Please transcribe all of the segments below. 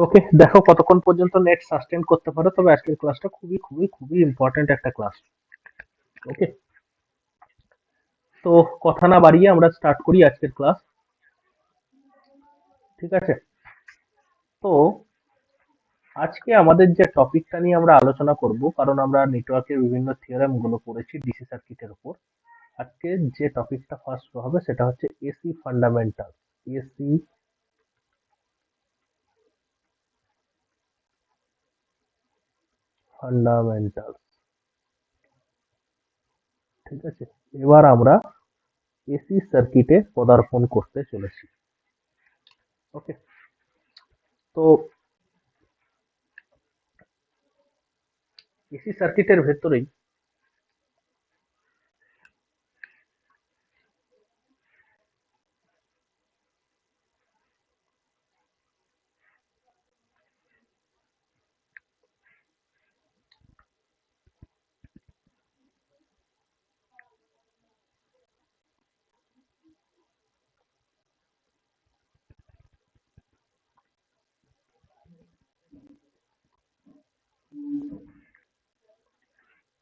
ওকে, দেখো কতক্ষণ পর্যন্ত নেট সাস্টেন করতে পারো। তবে আজকের ক্লাসটা খুবই খুবই খুবই ইম্পর্ট্যান্ট একটা ক্লাস। ওকে, তো কথা না বাড়িয়ে আমরা স্টার্ট করি আজকের ক্লাস। ঠিক আছে, তো আজকে আমাদের যে টপিকটা নিয়ে আমরা আলোচনা করব, কারণ আমরা নেটওয়ার্কের বিভিন্ন থিওরেম গুলো পড়েছি ডিসি সার্কিটের উপর। আজকে যে টপিকটা ফার্স্ট হবে সেটা হচ্ছে এসি ফান্ডামেন্টাল। AC fundamental. ঠিক আছে, এবার আমরা এসি সার্কিটে পদার্পণ করতে চলেছি। ওকে, তো এসি সার্কিটের ভেতরেই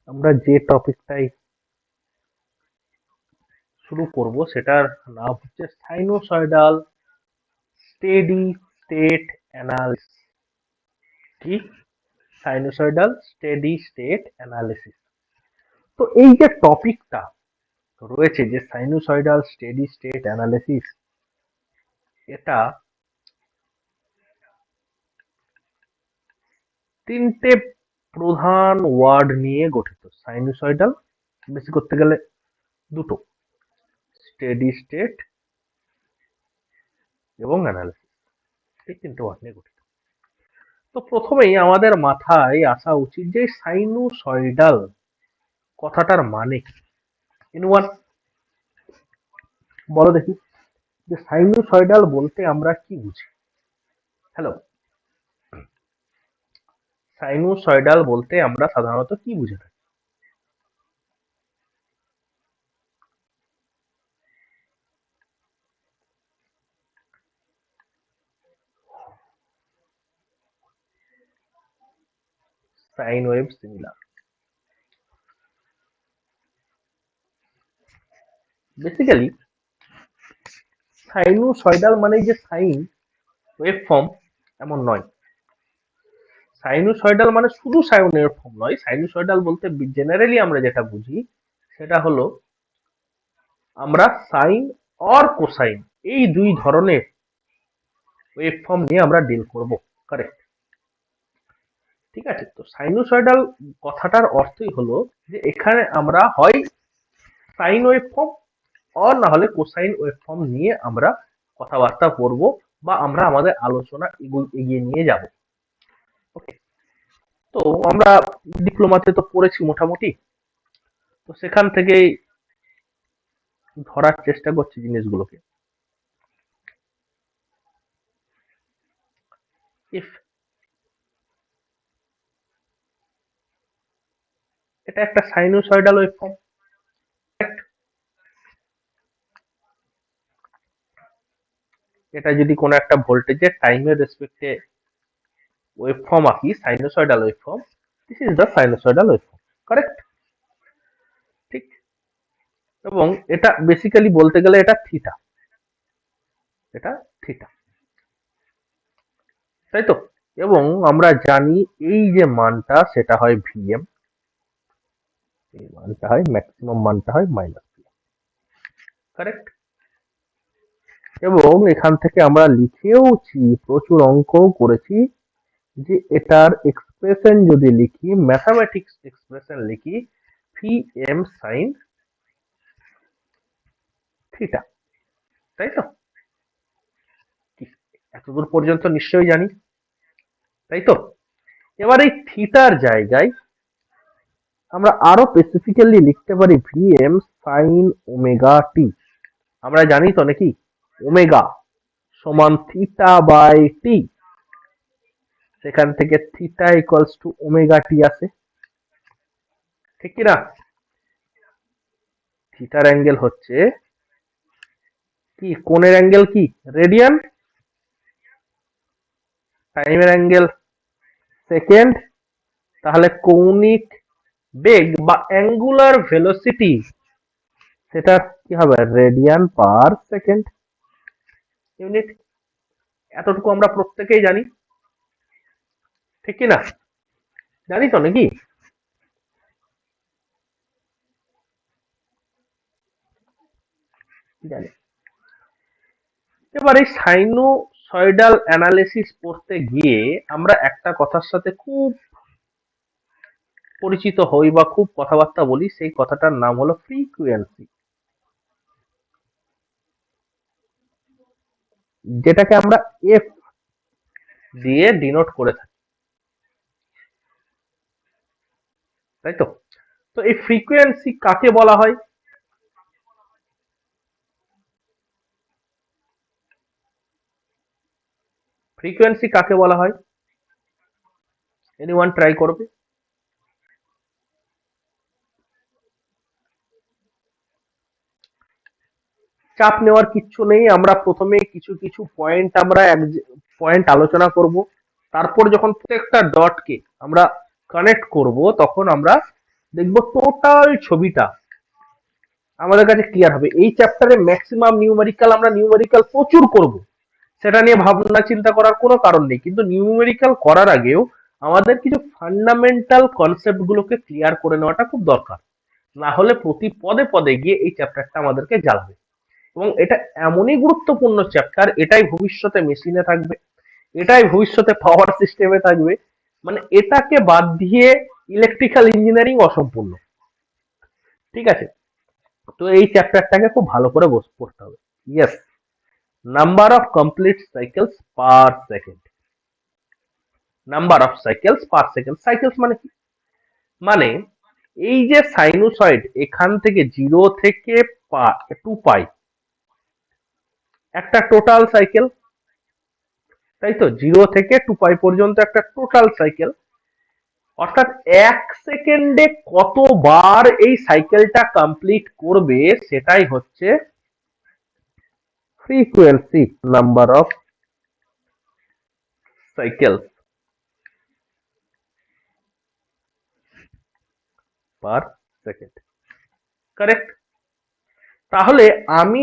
আমরা যে টপিকটাই শুরু করব সেটার নাম হচ্ছে সাইনোসয়েডাল স্টেডি স্টেট অ্যানালিসিস। কি? Sinusoidal steady state analysis. তো এই যে টপিকটা রয়েছে, যে সাইনোসয়েডাল স্টেডি স্টেট অ্যানালিসিস, এটা তিনটে প্রধান ওয়ার্ড নিয়ে গঠিত। সাইনোসয়েডাল বেশি করতে গেলে দুটো, স্টেডি স্টেট এবং অ্যানালিসিস, এই তিনটে ওয়ার্ড নিয়ে গঠিত। তো প্রথমেই আমাদের মাথায় আসা উচিত যে সাইনোসয়েডাল কথাটার মানে কি। ইনওয়ান, বলো দেখি, যে সাইনোসয়েডাল বলতে আমরা কি বুঝি? হ্যালো, সাইনোসয়েডাল বলতে আমরা সাধারণত কি বুঝে থাকি? Sine wave similar. Basically sinusoidal মানে যে সাইন ওয়েভ ফর্ম এমন নয়। সাইনোসয়েডাল মানে শুধু সাইন ওয়েভ ফর্ম নয়। সাইনোসয়েডাল বলতে জেনারেলি আমরা যেটা বুঝি সেটা হলো আমরা সাইন অর কোসাইন এই দুই ধরনের ওয়েভ ফর্ম নিয়ে আমরা ডিল করব। কারেক্ট? ঠিক আছে, তো সাইনোসয়েডাল কথাটার অর্থই হলো যে এখানে আমরা হয় সাইন ওয়েভ ফর্ম অর না হলে কোসাইন ওয়েভ ফর্ম নিয়ে আমরা কথাবার্তা বলব, বা আমরা আমাদের আলোচনা এগিয়ে নিয়ে যাব। ওকে, তো আমরা ডিপ্লোমাতে তো পড়েছি মোটামুটি, তো সেখান থেকেই ধরার চেষ্টা করছি জিনিসগুলোকে। ইফ এটা একটা সাইনোসয়েডাল ওয়েভ ফর্ম, এটা যদি কোনো একটা ভোল্টেজের টাইমের রেসপেক্টে ওয়েভ ফর্ম আঁকি, sinusoidal wave form, this is the sinusoidal wave form. Correct? ঠিক। এবং এটা বেসিক্যালি বলতে গেলে এটা থিটা, এটা থিটা, তাই তো? এবং আমরা জানি এই যে মানটা সেটা হয় ভিএম, এই মানটা হয় ম্যাক্সিমাম, মানটা হয় মাইনাস ভিএম। কারেক্ট? এবং এখান থেকে আমরা লিখেওছি, প্রচুর অঙ্কও করেছি, যে এটার এক্সপ্রেশন যদি লিখি, ম্যাথামেটিক্স এক্সপ্রেশন লিখি, ভিএম সাইন থিটা, তাই তো? কি, এতদূর পর্যন্ত নিশ্চয়ই জানি, তাই তো? এবার এই থিটার জায়গায় আমরা আরো স্পেসিফিক্যালি লিখতে পারি ভিএম সাইন ওমেগা টি। আমরা জানি তো নাকি ওমেগা সমান থিটা বাই টি, সেখান থেকে theta equals to omega t আসে, ঠিক কি না? থিটার অ্যাঙ্গেল হচ্ছে কি, কোণের অ্যাঙ্গেল কি, রেডিয়ান, টাইমের অ্যাঙ্গেল সেকেন্ড, তাহলে কৌণিক বেগ বা অ্যাঙ্গুলার ভেলোসিটি সেটা কি হবে রেডিয়ান পার সেকেন্ড ইউনিট। এতটুকু আমরা প্রত্যেকেই জানি, ঠিক কি না? জানি তো নাকি? জানি। এবার এই সাইনোসয়েডাল অ্যানালিসিস পড়তে গিয়ে আমরা একটা কথার সাথে খুব পরিচিত হই বা খুব কথাবার্তা বলি, সেই কথাটার নাম হলো ফ্রিকুয়েন্সি, যেটাকে আমরা এফ দিয়ে ডিনোট করে থাকি, তাই তো? তো এই ফ্রিকোয়েন্সি কাকে বলা হয়? ফ্রিকোয়েন্সি কাকে বলা হয়? এনিওয়ান ট্রাই করবে? চাপ নেওয়ার কিচ্ছু নেই, আমরা প্রথমে কিছু কিছু পয়েন্ট আলোচনা করব, তারপর যখন প্রত্যেকটা ডটকে আমরা কানেক্ট করব তখন আমরা দেখব টোটাল ছবিটা আমাদের কাছে ক্লিয়ার হবে। এই চ্যাপ্টারে ম্যাক্সিমাম নিউমেরিক্যাল, আমরা নিউমেরিক্যাল প্রচুর করব, সেটা নিয়ে ভাবনা চিন্তা করার কোনো কারণ নেই, কিন্তু নিউমেরিক্যাল করার আগেও আমাদের কিছু ফান্ডামেন্টাল কনসেপ্ট গুলোকে ক্লিয়ার করে নেওয়াটা খুব দরকার। না হলে প্রতি পদে পদে গিয়ে এই চ্যাপ্টারটা আমাদেরকে জ্বালাবে। এবং এটা এমনই গুরুত্বপূর্ণ চ্যাপ্টার, এটাই ভবিষ্যতে মেশিনে থাকবে, এটাই ভবিষ্যতে পাওয়ার সিস্টেমে থাকবে, মানে এটাকে বাদ দিয়ে ইলেকট্রিক্যাল ইঞ্জিনিয়ারিং অসম্পূর্ণ। ঠিক আছে? তো এই চ্যাপ্টারটাকে খুব ভালো করে পড়তে হবে। Yes, number of complete cycles per second. Number of cycles per second, cycles মানে কি? মানে এই যে সাইনোসয়েড এখান থেকে 0 থেকে 2 পাই একটা টোটাল সাইকেল, তাই তো? 0 থেকে 2 পাই পর্যন্ত একটা টোটাল সাইকেল, অর্থাৎ 1 সেকেন্ডে কতবার এই সাইকেলটা কমপ্লিট করবে সেটাই হচ্ছে frequency, number of cycle per second. Correct? তাহলে আমি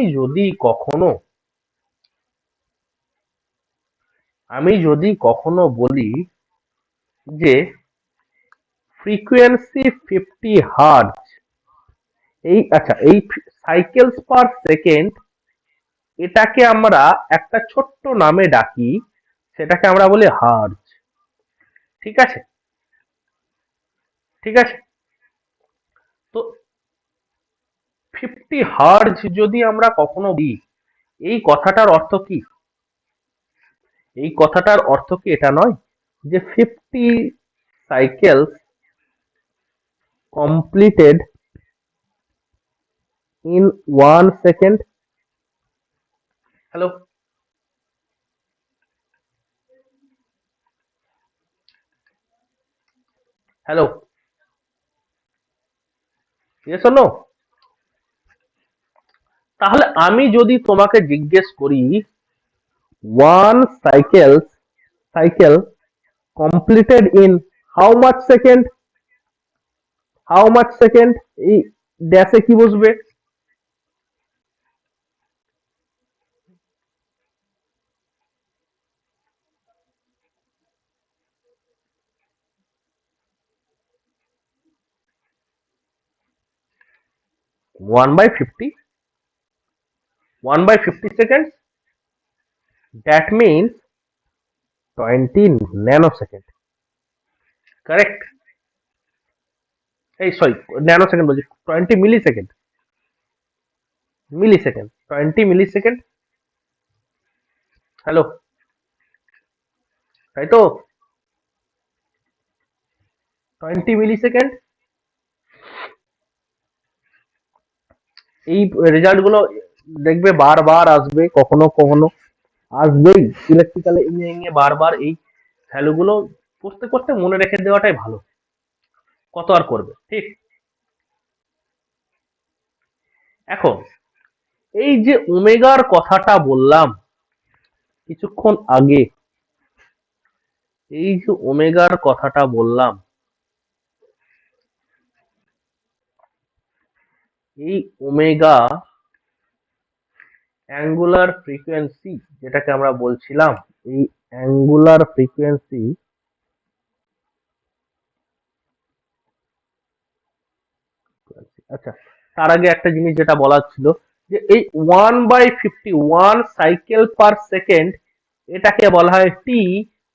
যদি কখনো বলি যে ফ্রিকোয়েন্সি 50 হার্জ, এই সাইকেলস পার সেকেন্ড, এটাকে আমরা একটা ছোট্ট নামে ডাকি, সেটাকে আমরা বলি হার্জ। ঠিক আছে? ঠিক আছে? তো 50 হার্জ যদি আমরা কখনো বলি, এই কথাটার অর্থ কি? এই কথাটার অর্থ কি এটা নয় যে 50 cycle completed in 1 second? Hello? Hello? Yes or no? তাহলে আমি যদি তোমাকে জিজ্ঞেস করি one cycle completed in how much second, how much second, এই ড্যাশে কি বসবে? 1/50, 1/50 second, that means 20 nanosecond. Correct? এই সরি, ন্যানো সেকেন্ড বলছি, 20 millisecond, 20 millisecond. Hello? তাই তো? 20 মিলি সেকেন্ড। এই রেজাল্ট গুলো দেখবে বারবার আসবে, কখনো কখনো আসবেই। ইলেকট্রিক্যাল ইঞ্জিনিয়ারিং এ বারবার এই ভ্যালু গুলো করতে করতে মনে রেখে দেওয়াটাই ভালো, কত আর করবে, ঠিক? এখন এই যে ওমেগার কথাটা বললাম কিছুক্ষণ আগে, এই যে ওমেগার কথাটা বললাম, এই ওমেগা অ্যাঙ্গুলার ফ্রিকোয়েন্সি যেটাকে আমরা বলছিলাম, এই অ্যাঙ্গুলার ফ্রিকোয়েন্সি, আচ্ছা, তার আগে একটা জিনিস যেটা বলার ছিল, যে এই 1/51 সাইকেল পার সেকেন্ড, এটাকে বলা হয় টি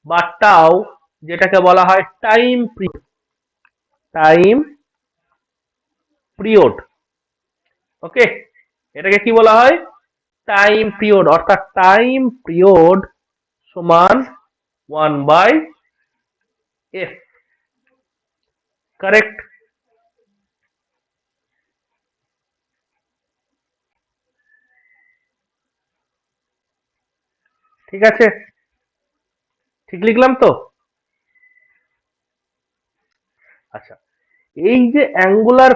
বা টাও, যেটাকে বলা হয় টাইম পিরিয়ড। ওকে, এটাকে কি বলা হয়? টাইম পিরিয়ড, অর্থাৎ টাইম পিরিয়ড সমান 1/f। কারেক্ট? ঠিক আছে, ঠিক লিখলাম তো? আচ্ছা, এই যে অ্যাঙ্গুলার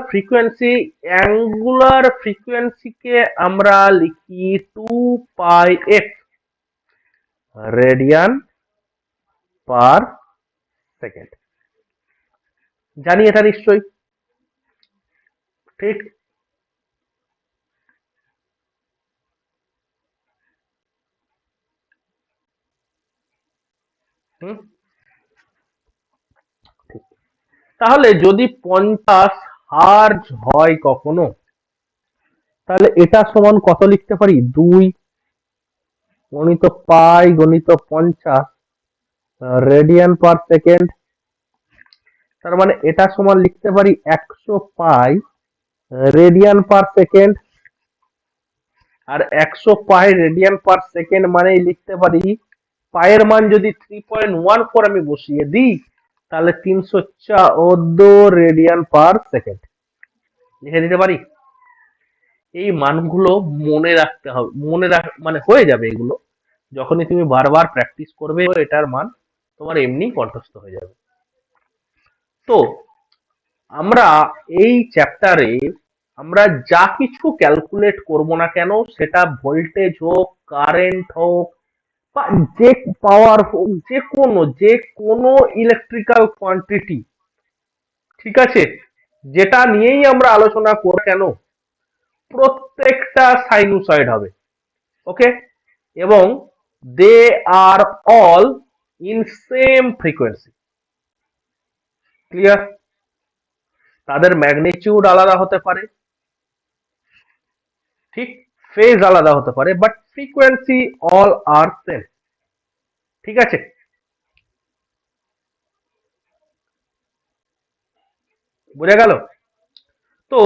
ফ্রিকোয়েন্সিকে আমরা লিখি 2πf রেডিয়ান পার সেকেন্ড। জানি এটা নিশ্চয়ই ঠিক। হুম, ঠিক। তাহলে যদি 50 হার্জ হয় কখনো, তাহলে এটা সমান কত লিখতে পারি? 2 গণিত পাই গণিত 50 রেডিয়ান পার সেকেন্ড। তার মানে এটা সমান লিখতে পারি 100 পাই রেডিয়ান পার সেকেন্ড। আর 100 পাই রেডিয়ান পার সেকেন্ড মানেই লিখতে পারি, পায়ের মান যদি 3.14 আমি বসিয়ে দিই, তাহলে 314 রেডিয়ান পার সেকেন্ড লিখে দিতে পারি। এই মানগুলো মনে রাখতে হবে, মানে হয়ে যাবে এগুলো, যখনই তুমি বারবার প্র্যাকটিস করবে এটার মান তোমার এমনি কণ্ঠস্থ হয়ে যাবে। তো আমরা এই চ্যাপ্টারে আমরা যা কিছু ক্যালকুলেট করব না কেন, সেটা ভোল্টেজ হোক, কারেন্ট হোক, বা যে পাওয়ার হোক, যে কোনো ইলেকট্রিক্যাল কোয়ান্টিটি, ঠিক আছে, যেটা নিয়েই আমরা আলোচনা করব কেন, প্রত্যেকটা সাইনুসয়েড হবে। ওকে, এবং they are all in same frequency. Clear? তাদের ম্যাগনিটিউড আলাদা হতে পারে, ঠিক, ফেজ আলাদা হতে পারে, but frequency all are same. ঠিক আছে, বোঝা গেল? তো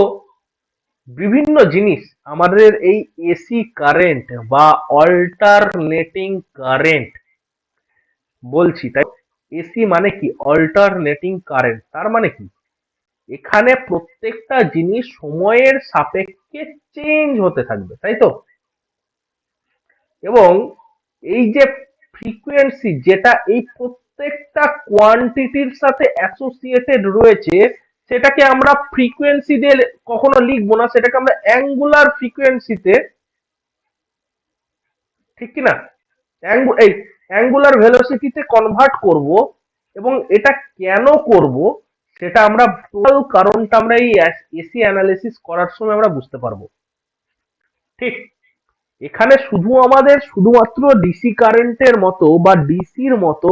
বিভিন্ন জিনিস আমাদের এই এসি কারেন্ট বা অল্টারনেটিং কারেন্ট বলছি, তাই এসি মানে কি? অল্টারনেটিং কারেন্ট, তার মানে কি? এখানে প্রত্যেকটা জিনিস সময়ের সাপেক্ষে চেঞ্জ হতে থাকবে, তাই তো? এবং এই যে ফ্রিকোয়েন্সি, যেটা এই প্রত্যেকটা কোয়ান্টিটির সাথে অ্যাসোসিয়েটেড রয়েছে, সেটাকে আমরা ফ্রিকোয়েন্সি দিয়ে কখনো লিখবো না, সেটাকে আমরা অ্যাঙ্গুলার ফ্রিকোয়েন্সিতে, ঠিক কি না, এই অ্যাঙ্গুলার ভেলোসিটিতে কনভার্ট করব। এবং এটা কেন করব, সেটা আমরা টোটাল কারণটা আমরা এই এসি অ্যানালিসিস করার সময় আমরা বুঝতে পারবো। ঠিক, এখানে শুধুমাত্র ডিসি কারেন্টের মতো বা ডিসির মতো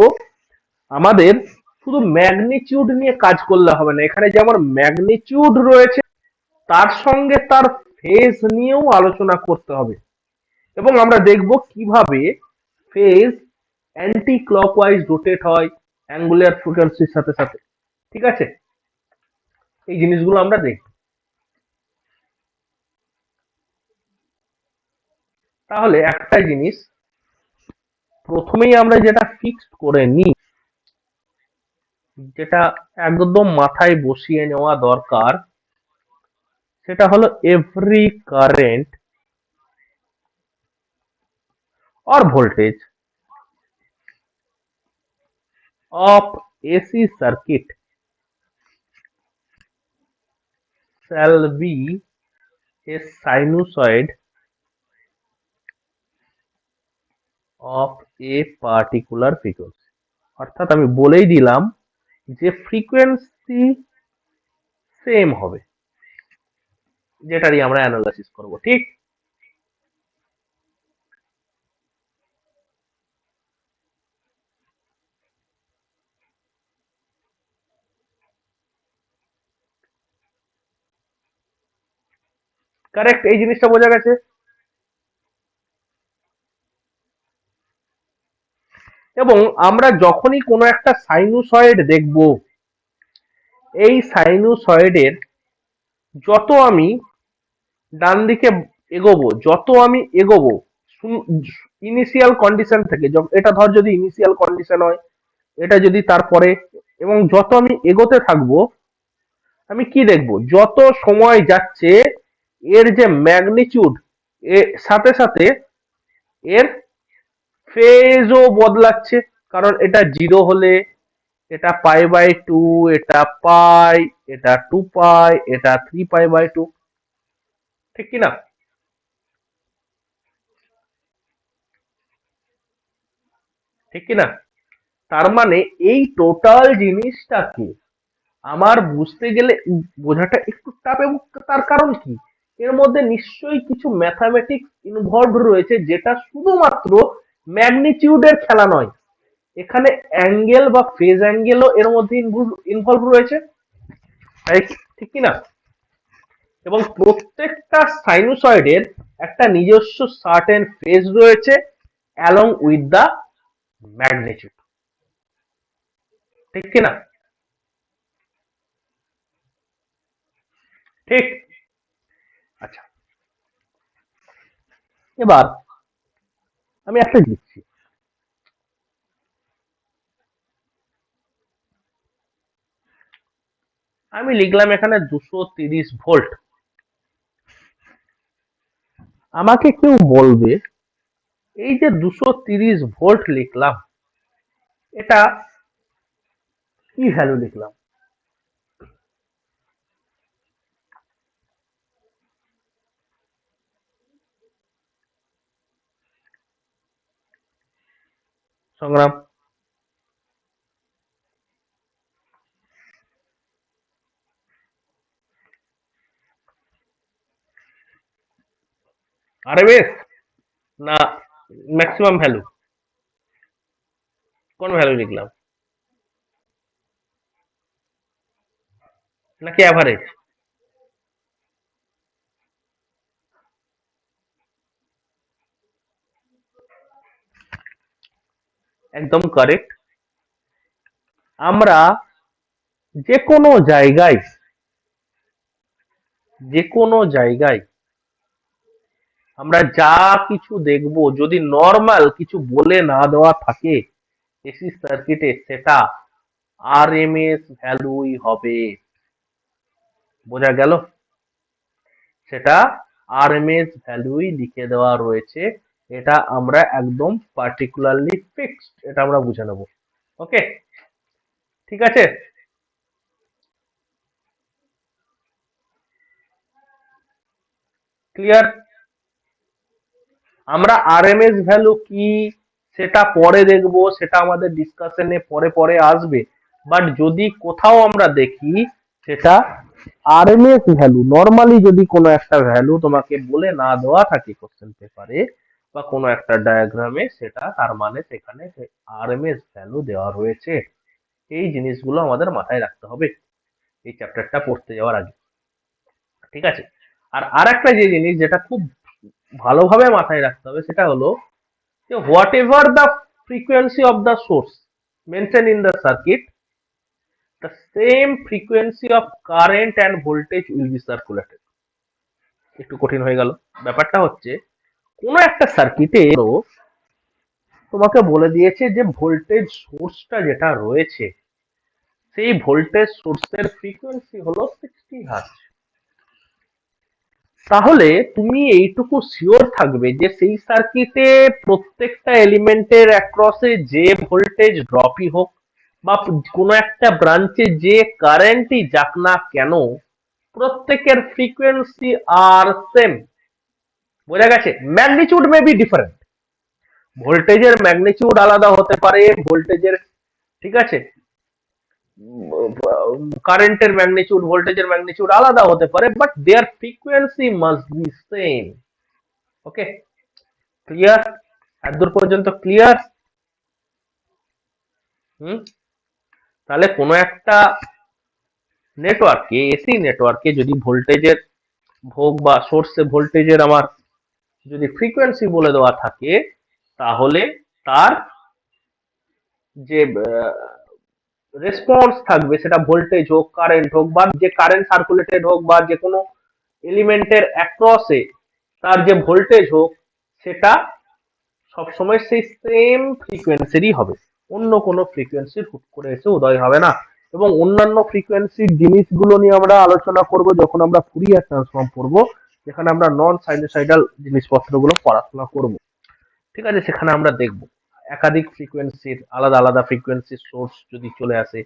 আমাদের শুধু ম্যাগনিটিউড নিয়ে কাজ করলে হবে না, এখানে যেমন ম্যাগনিটিউড রয়েছে, তার সঙ্গে তার ফেজ নিয়েও আলোচনা করতে হবে। এবং আমরা দেখব কিভাবে ফেজ অ্যান্টি ক্লকওয়াইজ রোটেট হয় অ্যাঙ্গুলার ফ্রিকোয়েন্সির সাথে সাথে। ঠিক আছে, এই জিনিসগুলো আমরা দেখব। তাহলে একটা জিনিস প্রথমেই আমরা যেটা ফিক্সড করে নিই, যেটা একদম মাথায় বসিয়ে নেওয়া দরকার, সেটা হলো every current or voltage of AC circuit shall be a sinusoid of a particular frequency. অর্থাৎ আমি বলেই দিলাম যে ফ্রিকোয়েন্সি সেম হবে, যেটারই আমরা অ্যানালাইসিস করব, ঠিক? কারেক্ট, এই জিনিসটা বোঝা গেছে। এবং আমরা যখনই কোনো একটা সাইনুসয়েড দেখব, এই সাইনুসয়েডের যত আমি ডান দিকে এগোবো, যত আমি এগোবো ইনিশিয়াল কন্ডিশন থেকে, এটা ধর যদি ইনিশিয়াল কন্ডিশন হয়, এটা যদি তারপরে, এবং যত আমি এগোতে থাকবো, আমি কি দেখবো, যত সময় যাচ্ছে এর যে ম্যাগনিটিউড, এর সাথে সাথে এর ফেজও বদলাচ্ছে। কারণ এটা 0 হলে এটা π/2, এটা পাই, এটা 2π, এটা 3π/2, ঠিক কি না? ঠিক কি না? তার মানে এই টোটাল জিনিসটাকে আমার বুঝতে গেলে বোঝাটা একটু টাফ, এবং তার কারণ কি, এর মধ্যে নিশ্চয়ই কিছু ম্যাথামেটিক্স ইনভলভ রয়েছে, যেটা শুধুমাত্র ম্যাগনিটিউডের খেলা নয়, এখানে অ্যাঙ্গেল বা ফেজ অ্যাঙ্গেলও এর মধ্যে ইনভলভ রয়েছে, তাই ঠিক কি না? এবং প্রত্যেকটা সাইনুসয়েডের একটা নিজস্ব সার্টেন ফেজ রয়েছে অ্যালং উইথ দা ম্যাগনিটিউড, ঠিক কি না? ঠিক। আচ্ছা, এবার আমি একটা লিখছি, আমি লিখলাম এখানে 230 ভোল্ট। আমাকে কেউ বলবে এই যে 230 ভোল্ট লিখলাম, এটা কি ভ্যালু লিখলাম? সংগ্রাম, আরএমএস না ম্যাক্সিমাম ভ্যালু? কোন ভ্যালু লিখলাম? নাকি অ্যাভারেজ? একদম কারেক্ট। আমরা যে কোনো জায়গায়, যে কোনো জায়গায় আমরা যা কিছু দেখব, যদি নর্মাল কিছু বলে না দেওয়া থাকে এসি সার্কিটে, সেটা আরএমএস ভ্যালুই হবে। বোঝা গেল? সেটা আরএমএস ভ্যালুই লিখে দেওয়া রয়েছে, এটা আমরা একদম পার্টিকুলারলি ফিক্সড, এটা আমরা বুঝে নেব। ওকে, ঠিক আছে। ক্লিয়ার? আমরা আরএমএস ভ্যালু কি সেটা পরে দেখব, সেটা আমাদের ডিসকাশনে পরে পরে আসবে। বাট যদি কোথাও আমরা দেখি সেটা আরএমএস ভ্যালু, নর্মালি যদি কোনো একটা ভ্যালু তোমাকে বলে না দেওয়া থাকে কোশ্চেন পেপারে বা কোনো একটা ডায়াগ্রামে, সেটা তার মানে সেখানে আরএমএস ভ্যালু দেওয়া রয়েছে। এই জিনিসগুলো আমাদের মাথায় রাখতে হবে এই চ্যাপ্টারটা পড়তে যাওয়ার আগে, ঠিক আছে? আর আরেকটা যে জিনিস যেটা খুব ভালোভাবে মাথায় রাখতে হবে, সেটা হলো যে what ever the frequency of the source mention in the circuit, the same frequency of current and voltage will be circulated. একটু কঠিন হয়ে গেল। ব্যাপারটা হচ্ছে কোন একটা সার্কিটে তোমাকে বলে দিয়েছে যে ভোল্টেজ সোর্সটা যেটা রয়েছে, সেই ভোল্টেজ সোর্সের ফ্রিকোয়েন্সি হলো 60 হার্টজ। তাহলে তুমি এইটুকু শিওর থাকবে যে সেই সার্কিটে প্রত্যেকটা এলিমেন্টের অ্যাক্রসে যে ভোল্টেজ ড্রপই হোক বা কোনো একটা ব্রাঞ্চে যে কারেন্টই যাক না কেন, প্রত্যেকের ফ্রিকোয়েন্সি আর সেম। বোঝা গেছে? ম্যাগনিটিউড মে বি ডিফারেন্ট, ভোল্টেজের ম্যাগনিটিউড আলাদা হতে পারে, ভোল্টেজের ঠিক আছে, কারেন্টের ম্যাগনিটিউড ভোল্টেজের ম্যাগনিটিউড আলাদা হতে পারে, but their frequency must be same. Okay, clear? এতদূর পর্যন্ত ক্লিয়ার? হুম। তাহলে কোনো একটা নেটওয়ার্কে, এসি নেটওয়ার্কে যদি ভোল্টেজের ভোগ বা সোর্সে ভোল্টেজের আমার যদি ফ্রিকোয়েন্সি বলে দেওয়া থাকে, তাহলে তার যে রেসপন্স থাকবে, সেটা ভোল্টেজ হোক, কারেন্ট হোক, বা যে কারেন্ট সার্কুলেটেড হোক, বা যে কোনো এলিমেন্টের অ্যাক্রসে তার যে ভোল্টেজ হোক, সেটা সবসময় সেই সেম ফ্রিকোয়েন্সিরই হবে। অন্য কোনো ফ্রিকোয়েন্সির হুট করে এসে উদয় হবে না। এবং অন্যান্য ফ্রিকোয়েন্সির জিনিসগুলো নিয়ে আমরা আলোচনা করব যখন আমরা ফুরিয়ার ট্রান্সফর্ম পড়বো, যেখানে আমরা নন সাইনোসয়েডাল জিনিসপত্রগুলো পড়াশোনা করব। ঠিক আছে, সেখানে আমরা দেখব একাধিক ফ্রিকোয়েন্সির আলাদা আলাদা ফ্রিকোয়েন্সির সোর্স যদি চলে আসে,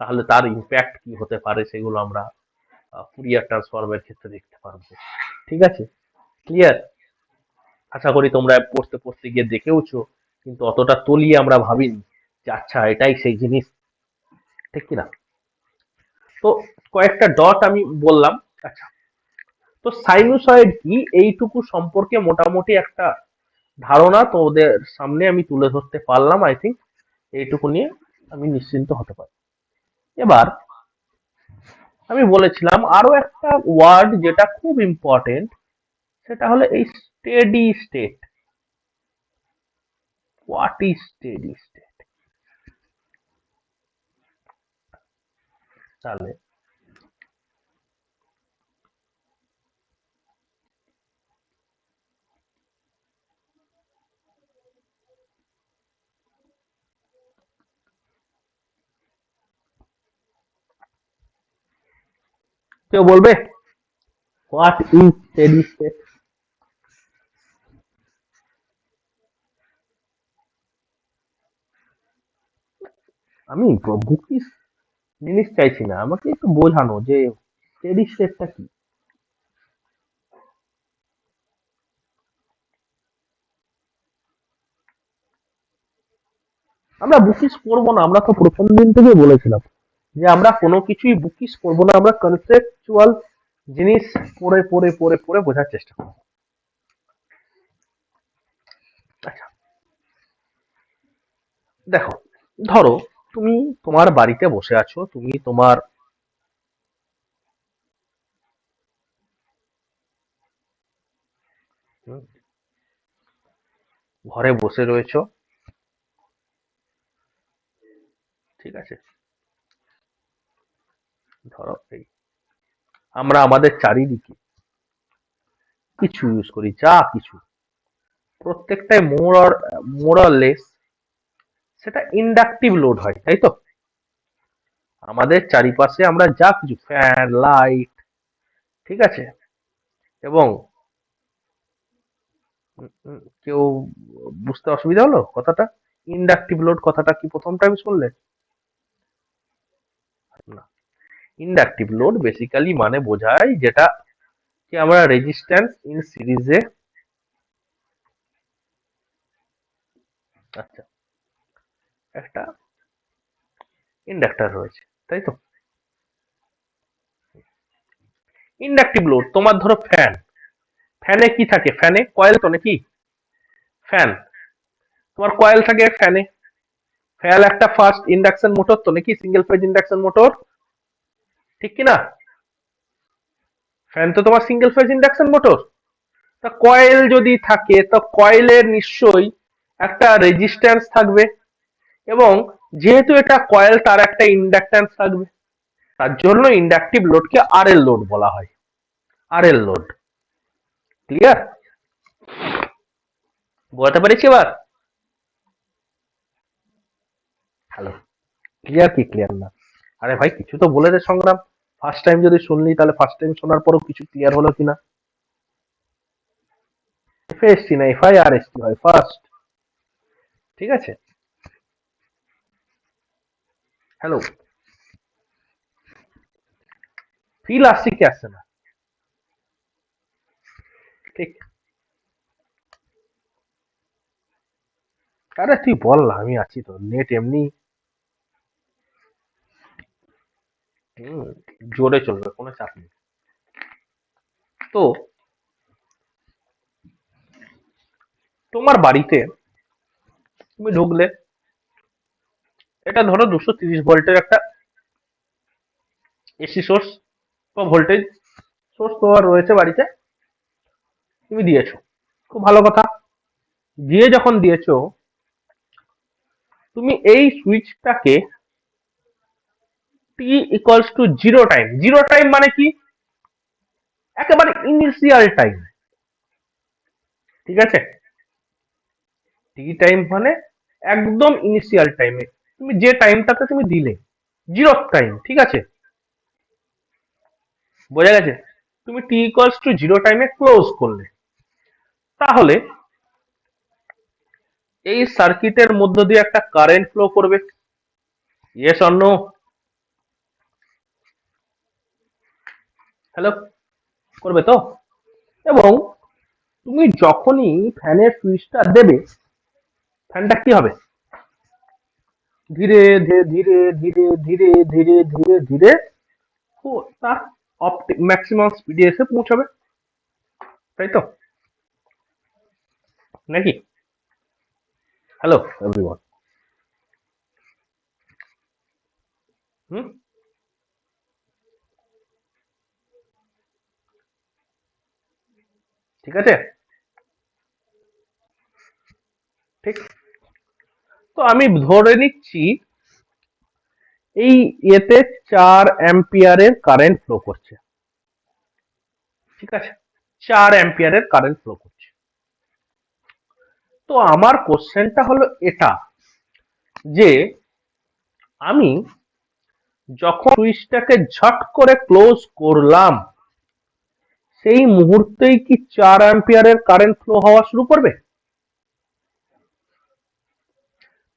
তাহলে তার ইম্প্যাক্ট কি হতে পারে, সেগুলো আমরা ফুরিয়ার ট্রান্সফর্মের ক্ষেত্রে দেখতে পারবো। ঠিক আছে, ক্লিয়ার? আশা করি তোমরা পড়তে পড়তে গিয়ে দেখেওছো, কিন্তু অতটা তলিয়ে আমরা ভাবিনি যে আচ্ছা এটাই সেই জিনিস, ঠিক কিনা? তো কয়েকটা ডট আমি বললাম। আচ্ছা, তো সাইনুসয়েড কি এইটুকু সম্পর্কে মোটামুটি একটা ধারণা তোদের সামনে আমি তুলে ধরতে পারলাম। আই থিঙ্ক এইটুকু নিয়ে আমি নিশ্চিন্ত হতে পারি। এবার আমি বলেছিলাম আরো একটা ওয়ার্ড যেটা খুব ইম্পর্টেন্ট, সেটা হলো এই steady state. What is steady state? তাহলে কেউ বলবে হোয়াট ইজ স্টেডি স্টেট? আমি বুকি জিনিস চাইছি না, আমাকে একটু বোঝানো যে স্টেডি স্টেটটা কি। আমরা বুকিস করবো না, আমরা তো প্রথম দিন থেকে বলেছিলাম যে আমরা কোনো কিছুই বুকিস করবো না, আমরা কনসেপচুয়াল জিনিস পড়ে পড়ে পড়ে পড়ে বোঝার চেষ্টা করবো। আচ্ছা, দেখো, ধরো তুমি তোমার বাড়িতে বসে আছো, তুমি তোমার হুম, ঘরে বসে রয়েছো, ঠিক আছে? ধরো এই আমরা আমাদের চারিদিকে কিছু ইউজ করি, যা কিছু প্রত্যেকটাই মোর অর লেস সেটা ইন্ডাকটিভ লোড হয়, তাই তো? আমাদের চারিপাশে আমরা যা কিছু ফ্যান, লাইট, ঠিক আছে, এবং কেউ বুঝতে অসুবিধা হলো কথাটা? ইন্ডাকটিভ লোড কথাটা কি প্রথম টাইম শুনলে? না, ইন্ডাকটিভ লোড বেসিক্যালি মানে বোঝায় যেটা কি আমরা রেজিস্ট্যান্স ইন সিরিজে, আচ্ছা, একটা ইন্ডাক্টর রয়েছে, তাই তো? ইন্ডাকটিভ লোড তোমার ধরো ফ্যান, ফ্যানে কি থাকে? ফ্যানে কয়েল তো নাকি? ফ্যান, তোমার কয়েল থাকে ফ্যানে। ফ্যান একটা ফার্স্ট ইন্ডাকশন মোটর তো নাকি, সিঙ্গেল ফেজ ইন্ডাকশন মোটর, ঠিক কি না? ফ্যান তো তোমার সিঙ্গেল ফেজ ইন্ডাকশন মোটর। তা কয়েল যদি থাকে, তো কয়েলের নিশ্চয়ই একটা রেজিস্ট্যান্স থাকবে, এবং যেহেতু এটা কয়েল, তার একটা ইন্ডাকট্যান্স থাকবে। তার জন্য ইন্ডাকটিভ লোডকে আরএল লোড বলা হয়। RL load, clear? বলতে পেরেছি এবার? হ্যালো, ক্লিয়ার কি ক্লিয়ার না? আরে ভাই কিছু তো বলে দে সংগ্রাম। ফার্স্ট টাইম যদি শুনলি, তাহলে ফার্স্ট টাইম শোনার পরও কিছু ক্লিয়ার হলো কিনা। এফএসটি না এফআইআরএসটি হয় ফার্স্ট, ঠিক আছে? হ্যালো, ফিল আসছে কি আসছে না? ঠিক। আরে তুই বল না, আমি আছি তো, নেট এমনি হুম, জোরে চলবে, কোনো চাপ নেই। তো তোমার বাড়িতে তুমি ঢুকলে, এটা ধরো 230 ভোল্টের একটা এসি সোর্স বা ভোল্টেজ সোর্স তোমার রয়েছে বাড়িতে, তুমি দিয়েছো, খুব ভালো কথা। দিয়ে যখন দিয়েছো, তুমি এই সুইচটাকে T equals to zero time, zero time মানে কি, একেবারে ইনিশিয়াল টাইম, ঠিক আছে? টি টাইম মানে একদম ইনিশিয়াল টাইমে তুমি যে টাইমটাতে তুমি দিলে, জিরো টাইম, ঠিক আছে? বোঝা গেছে? তুমি টি ইকুয়ালস টু জিরো টাইমে ক্লোজ করলে, তাহলে এই সার্কিটের মধ্য দিয়ে একটা কারেন্ট ফ্লো করবে। Yes or no? হ্যালো, করবে তো? এবং তুমি যখনই ফ্যানের সুইচটা দেবে, ফ্যানটা কি হবে, ধীরে ধীরে ধীরে ধীরে ধীরে ধীরে ধীরে ধীরে তার ম্যাক্সিমাম স্পিডে এসে পৌঁছাবে, তাই তো নাকি? Hello everyone. হুম, ঠিক আছে, ঠিক। তো আমি ধরে নিচ্ছি এই ইয়েতে 4 অ্যাম্পিয়ারের কারেন্ট ফ্লো করছে, ঠিক আছে? 4 অ্যাম্পিয়ারের কারেন্ট ফ্লো করছে। তো আমার কোশ্চেনটা হলো এটা, যে আমি যখন সুইচটাকে ঝট করে ক্লোজ করলাম, সেই মুহূর্তেই কি 4 অ্যাম্পিয়ারের কারেন্ট ফ্লো হওয়া শুরু করবে?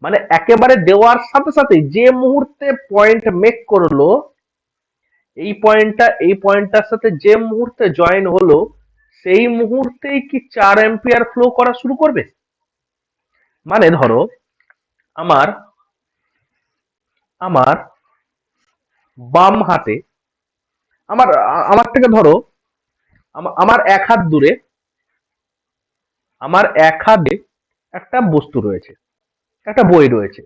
মানে একেবারে দেওয়ার সাথে সাথে যে মুহূর্তে পয়েন্ট মেক করলো, এই পয়েন্টটা এই পয়েন্টটার সাথে যে মুহূর্তে জয়েন হলো, সেই মুহূর্তেই কি 4 অ্যাম্পিয়ার ফ্লো করা শুরু করবে? মানে ধরো, আমার আমার বাম হাতে, আমার আমার থেকে ধরো, আমার এক হাত দূরে, আমার এক হাতে একটা বস্তু রয়েছে, একটা বই রয়েছে,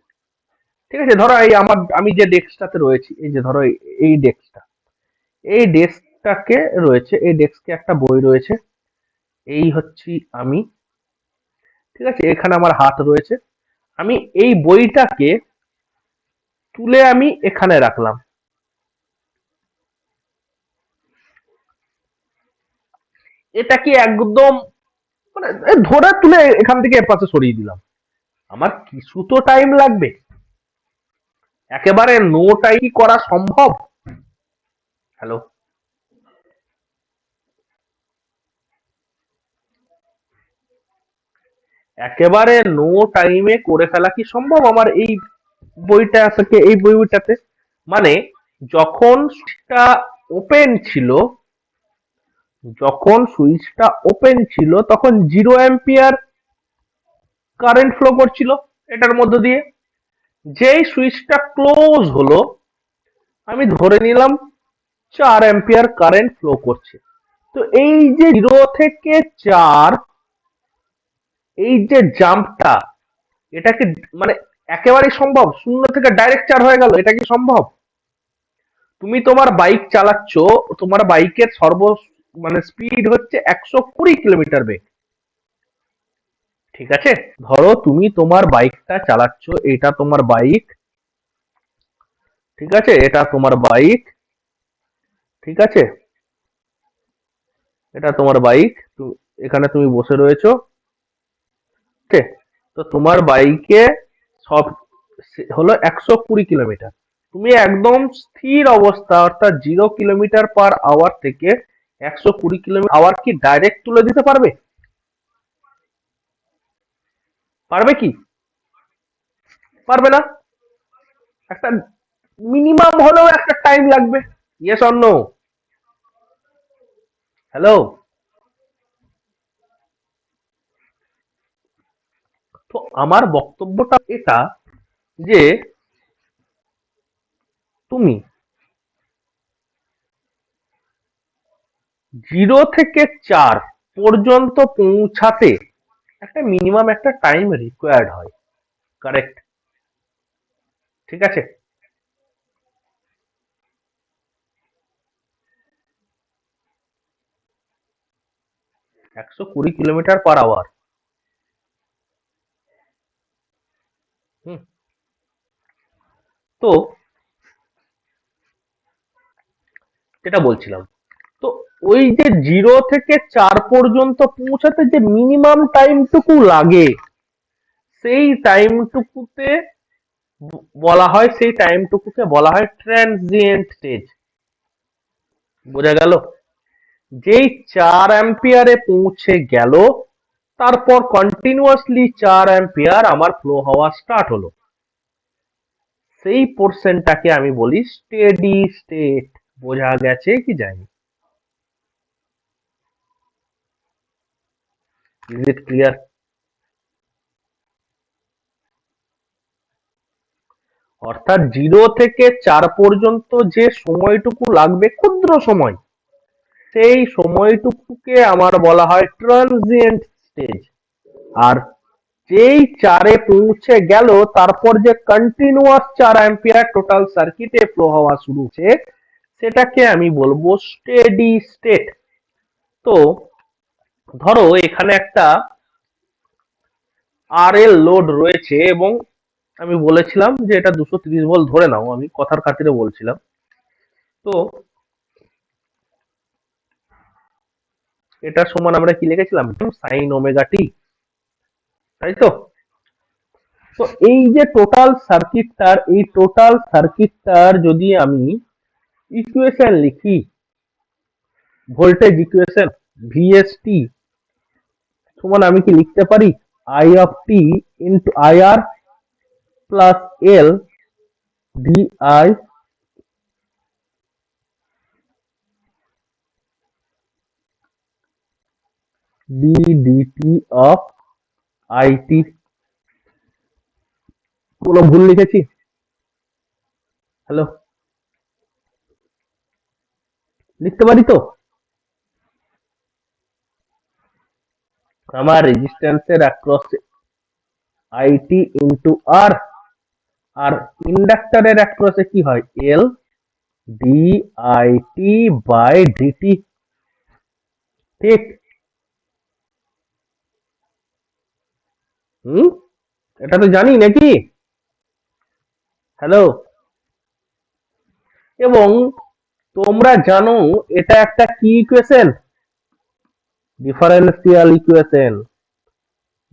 ঠিক আছে? ধরো এই আমি যে ডেস্কটাতে রয়েছি, এই যে ধরো এই ডেস্কটা, এই ডেস্কটাকে রয়েছে, এই ডেস্কে একটা বই রয়েছে, এই হচ্ছি আমি, ঠিক আছে? এখানে আমার হাত রয়েছে, আমি এই বইটাকে তুলে আমি এখানে রাখলাম, এটা কি একদম, মানে ধরে তুলে এখান থেকে এর পাশে সরিয়ে দিলাম, আমার কিছু তো টাইম লাগবে, একেবারে নো টাইম করা সম্ভব? হ্যালো, একেবারে নো টাইমে করে ফেলা কি সম্ভব আমার এই বইটা থেকে, এই বইটাতে? মানে যখন সুইচটা ওপেন ছিল, যখন সুইচটা ওপেন ছিল তখন 0 অ্যাম্পিয়ার কারেন্ট ফ্লো করছিল এটার মধ্য দিয়ে, যেই সুইচটা ক্লোজ হলো, আমি ধরে নিলাম 4 অ্যাম্পিয়ার কারেন্ট ফ্লো করছে। তো এই যে 0 থেকে 4, এই যে জাম্পটা, এটা কি মানে একেবারেই সম্ভব? 0 থেকে ডাইরেক্ট 4 হয়ে গেল, এটা কি সম্ভব? তুমি তোমার বাইক চালাচ্ছ, তোমার বাইকের মানে স্পিড হচ্ছে 120 কিলোমিটার বেগ, ঠিক আছে? ধরো তুমি তোমার বাইকটা চালাচ্ছ, এটা তোমার বাইক, ঠিক আছে? এটা তোমার বাইক, ঠিক আছে? এটা তোমার বাইক, এখানে তুমি বসে রয়েছো, ঠিক আছে? তো তোমার বাইকে সব হলো 120 কিলোমিটার, তুমি একদম স্থির অবস্থা, অর্থাৎ 0 কিলোমিটার পার আওয়ার থেকে 120 কিলোমিটার আওয়ার কি ডাইরেক্ট তুলে দিতে পারবে? পারবে কি? পারবে না। একটা মিনিমাম হলেও একটা টাইম লাগবে। Yes or no? হ্যালো। তো আমার বক্তব্যটা এটা, যে তুমি 0 থেকে 4 পর্যন্ত পৌঁছাতে একটা মিনিমাম একটা টাইম রিকোয়ার্ড হয়, কারেক্ট? ঠিক আছে। 120 কিলোমিটার/আওয়ার। হুম। তো যেটা বলছিলাম, তো ওই যে 0 থেকে 4 পর্যন্ত পৌঁছাতে যে মিনিমাম টাইমটুকু লাগে, সেই টাইমটুকুতে সেই টাইমটুকুকে বলা হয় ট্রানজিয়েন্ট স্টেজ। বোঝা গেল? যেই 4 অ্যাম্পিয়ারে পৌঁছে গেল, তারপর কন্টিনিউয়াসলি 4 অ্যাম্পিয়ার আমার ফ্লো হওয়া স্টার্ট হলো, সেই পোর্শনটাকে আমি বলি স্টেডি স্টেট। বোঝা গেছে কি যায়নি? Is it clear? অর্থাৎ 0 থেকে 4 পর্যন্ত যে সময়টুকু লাগবে, ক্ষুদ্র সময়, সেই সময়টুকুকে আমার বলা হয় ট্রানজিয়েন্ট স্টেজ। আর যেই 4-এ পৌঁছে গেল, তারপর যে কন্টিনিউয়াস 4 অ্যাম্পিয়ার টোটাল সার্কিটে ফ্লো হওয়া শুরু হচ্ছে, সেটাকে আমি বলবো স্টেডি স্টেট। তো ধরো এখানে একটা RL লোড রয়েছে, এবং আমি বলেছিলাম যে এটা 230 ভোল্ট ধরে নাও, আমি কথার খাতিরে বলছিলাম। তো এটা সমান আমরা কি লিখেছিলাম, সাইন ওমেগা টি, তাই তো? তো এই টোটাল সার্কিটটার যদি আমি ইকুয়েশন লিখি, ভোল্টেজ ইকুয়েশন, ভিএসটি সমান আমি কি লিখতে পারি, I of T into IR plus L DI DT of IT. কোনো ভুল লিখেছি? হ্যালো, লিখতে পারি তো? আমার রেজিস্ট্যান্সের অ্যাক্রস আইটি ইন্টু আর, আর ইন্ডাক্টরের অ্যাক্রসে কি হয়, এল ডিআইটি বাই ডিটি। ঠিক? হুম, এটা তো জানি নাকি? হ্যালো। এবং তোমরা জানো এটা একটা কি ইকুয়েশন, ডিফারেন্সিয়াল ইকুয়েশন।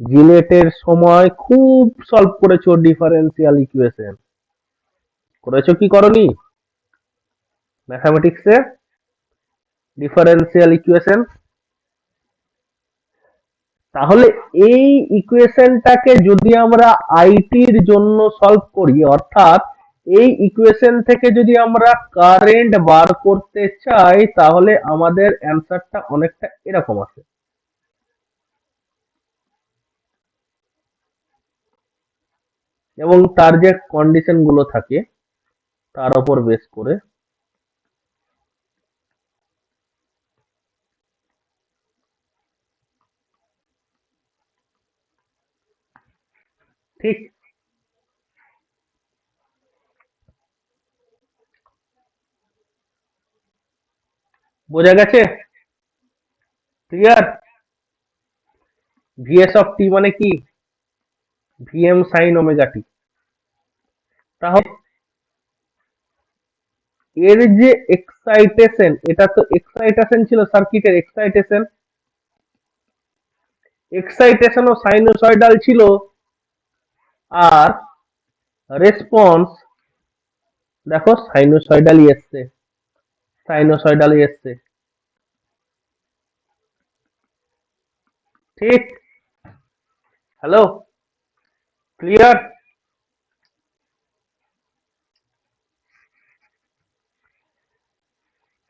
জিলেটের সময় খুব সলভ করেছো ডিফারেন্সিয়াল ইকুয়েশন, করেছো কি করনি ম্যাথামেটিক্সে ডিফারেন্সিয়াল ইকুয়েশন? তাহলে এই ইকুয়েশনটাকে যদি আমরা আইটির জন্য সলভ করি, অর্থাৎ এই ইকুয়েশন থেকে যদি আমরা কারেন্ট বার করতে চাই, তাহলে আমাদের অ্যান্সারটা অনেকটা এরকম আসে। এবং তার যে কন্ডিশন গুলো থাকে তার উপর বেস করে। ঠিক? বোঝা গেছে? ক্লিয়ার? ভিএস অফ টি মানে কি, ভিএম সাইন ওমেগা টি। তাহলে এর যে এক্সাইটেশন, এটা তো এক্সাইটেশন ছিল সার্কিটের এক্সাইটেশন, এক্সাইটেশনও সাইনোসয়েডাল ছিল, আর রেসপন্স দেখো সাইনোসয়েডালই এসছে, সাইনোসয়েডালই এসছে। ঠিক? Hello, clear?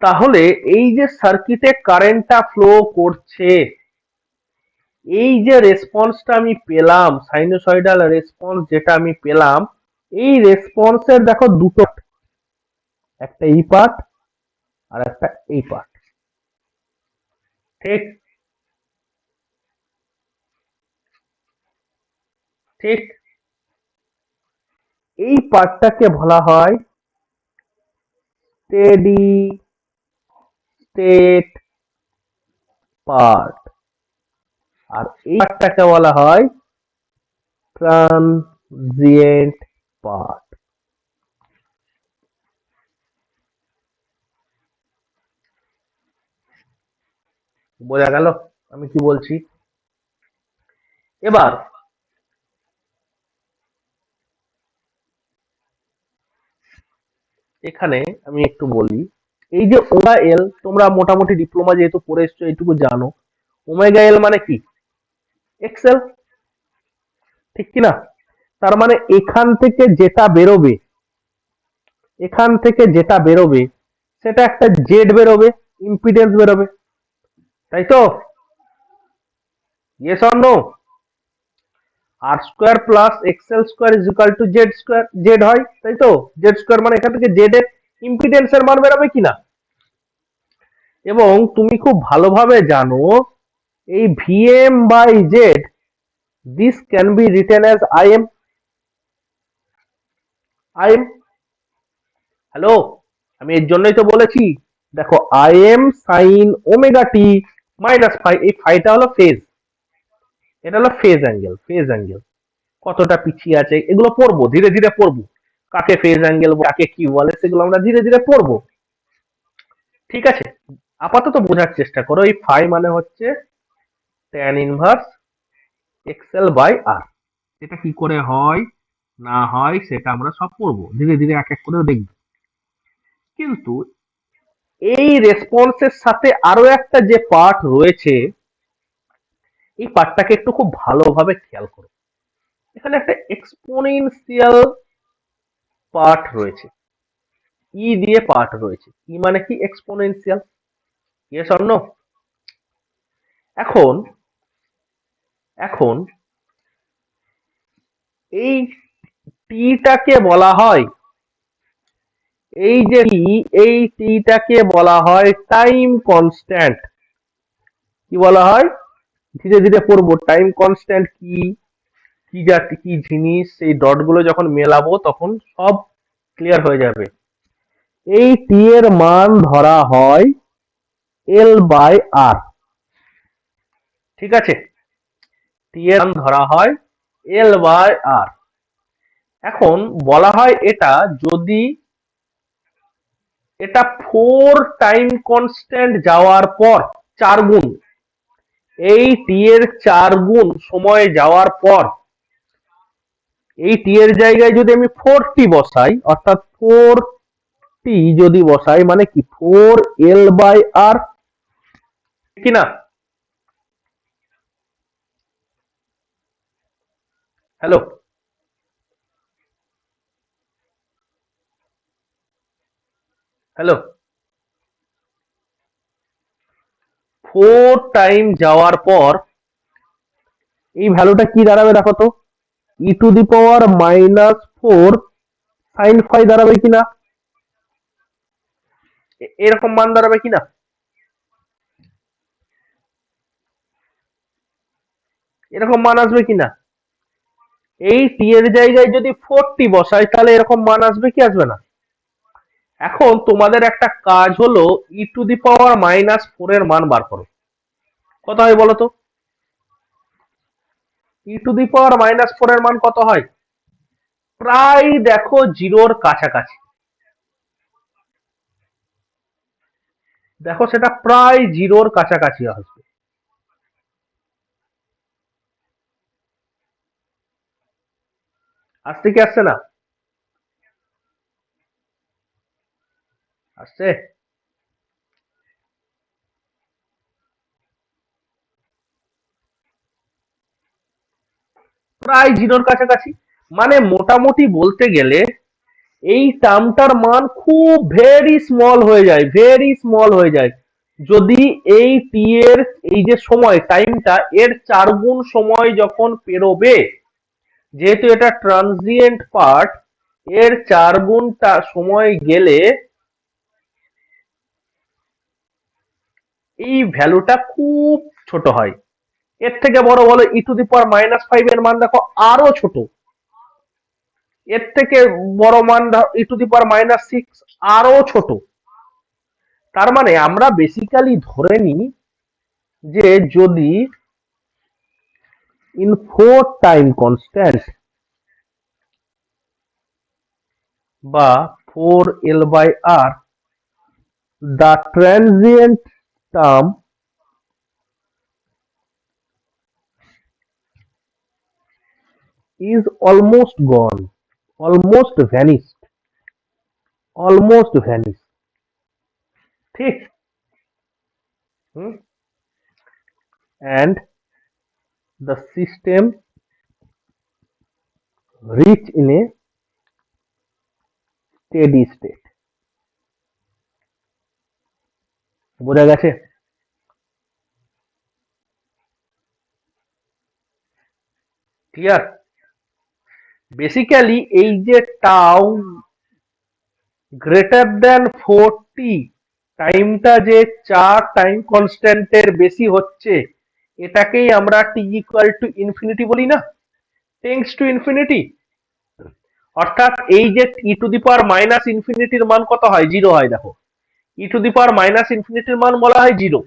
তাহলে এই যে সার্কিটে কারেন্টটা ফ্লো করছে, এই যে রেসপন্সটা আমি পেলাম, সাইনোসয়েডাল রেসপন্স যেটা আমি পেলাম, এই রেসপন্সের দেখো দুটো, একটা এই পার্ট আর একটা এই পার্ট। ঠিক ঠিক এই পার্টটাকে বলা হয় স্টেডি স্টেট পার্ট, আর এই পার্টটাকে বলা হয় ট্রানজিয়েন্ট পার্ট। বোঝা গেল আমি কি বলছি? এবার এখানে আমি একটু বলি, এই যে ওমেগা এল, তোমরা মোটামুটি ডিপ্লোমা যেহেতু পড়ে এসছো এইটুকু জানো, ওমেগা এল মানে কি? এক্সেল, ঠিক কিনা? তার মানে এখান থেকে যেটা বেরোবে সেটা একটা জেড বেরোবে, ইম্পিডেন্স বেরোবে, তাই তো? Yes or no? R square plus XL square is equal to Z square, Z হয়, তাই তো? জেড স্কোয়ার মানে এখান থেকে জেড এর ইম্পিডেন্স এর মান বেরোবে কিনা? এবং তুমি খুব ভালোভাবে জানো এই VM by Z, this can be written as IM. Hello, আমি এর জন্যই তো বলেছি, দেখো IM sine omega T minus phi, এই ফাইটা হলো ফেজ, এটা হলো ফেজ অ্যাঙ্গেল কতটা পিছিয়ে আছে এগুলো পড়বো, ধীরে ধীরে পড়বো, কাকে ফেজ অ্যাঙ্গেল কাকে কি বলে সেগুলো আমরা ধীরে ধীরে পড়বো, ঠিক আছে? আপাতত বোঝার চেষ্টা করো, এই ফাই মানে হচ্ছে ট্যান ইনভার্স এক্সেল বাই আর। এটা কি করে হয় না হয় সেটা আমরা সব পড়বো, ধীরে ধীরে এক এক করে দেখবো। কিন্তু এই রেসপন্সের সাথে আরো একটা যে পার্ট রয়েছে, এই পার্টটাকে একটু খুব ভালোভাবে খেয়াল করো। এখানে একটা এক্সপোনেনশিয়াল পার্ট রয়েছে, ই দিয়ে পার্ট রয়েছে, ই মানে কি? এক্সপোনেনশিয়াল। Yes or no? এখন এখন এই টিটাকে বলা হয়, এই যে টি, এই টিটাকে বলা হয় টাইম কনস্ট্যান্ট। কি বলা হয়? ধীরে ধীরে পড়বো, টাইম কনস্ট্যান্ট কি, কি জিনিস, সেই ডট গুলো যখন মেলাবো তখন সব ক্লিয়ার হয়ে যাবে। এই টি এর মান ধরা হয় এল বাই আর, ঠিক আছে? টি এর মান ধরা হয় এল বাই আর। এখন বলা হয় এটা যদি এটা 4 টাইম কনস্ট্যান্ট যাওয়ার পর, 4 গুণ, এই টি এর 4 গুণ সময় যাওয়ার পর, এই টি এর জায়গায় যদি আমি 4টি বসাই, অর্থাৎ 4টি যদি বসাই মানে কি 4 এল বাই আর, কিনা? হ্যালো, হ্যালো, 4 টাইম যাওয়ার পর এই ভ্যালুটা কি দাঁড়াবে দেখো তো, e⁻⁻⁴ সাইন ফাই দাঁড়াবে কিনা? এরকম মান দাঁড়াবে কিনা? এরকম মান আসবে কিনা? এই টি এর জায়গায় যদি 4টি বসাই তাহলে এরকম মান আসবে কি আসবে না? এখন তোমাদের একটা কাজ হলো e⁻⁻⁴ এর মান বার করো। কত হয় বলো তো? e⁻⁻⁴ এর মান কত হয়? প্রায় দেখো জিরোর কাছাকাছি, দেখো সেটা প্রায় জিরোর কাছাকাছি আসবে। আসছে কি আসছে না? আসছে। প্রায় জিরোর কাছাকাছি, মানে মোটামুটি বলতে গেলে এই টার্মটার মান খুব ভেরি স্মল হয়ে যায় যদি এই টি এর এই যে সময় টাইমটা এর 4 গুণ সময় যখন পেরোবে, যেহেতু এটা ট্রানজিয়েন্ট পার্ট, এর 4 গুণটা সময় গেলে এই ভ্যালুটা খুব ছোট হয়। এর থেকে বড় বলো e⁻⁻5 এর মান দেখো আরো ছোট। এর থেকে বড় মান e⁻⁻6 আরো ছোট। তার মানে আমরা বেসিক্যালি ধরে নিই যে যদি in 4 time constant বা 4L/R the transient term is almost gone, almost vanished, almost vanished. ঠিক? And the system reach in a steady state. বোঝা গেছে? ক্লিয়ার? বেসিক্যালি এই যে টাউ গ্রেটার দ্যান 40 টাইমটা যে 4 টাইম কনস্ট্যান্টের বেশি হচ্ছে, এটাকেই আমরা t ইকুয়াল টু ইনফিনিটি বলি না, টেন্ডস টু ইনফিনিটি। অর্থাৎ এই যে e⁻⁻∞ মান কত হয়? 0 হয়। দেখো e⁻⁻∞ মান বলা হয় 0,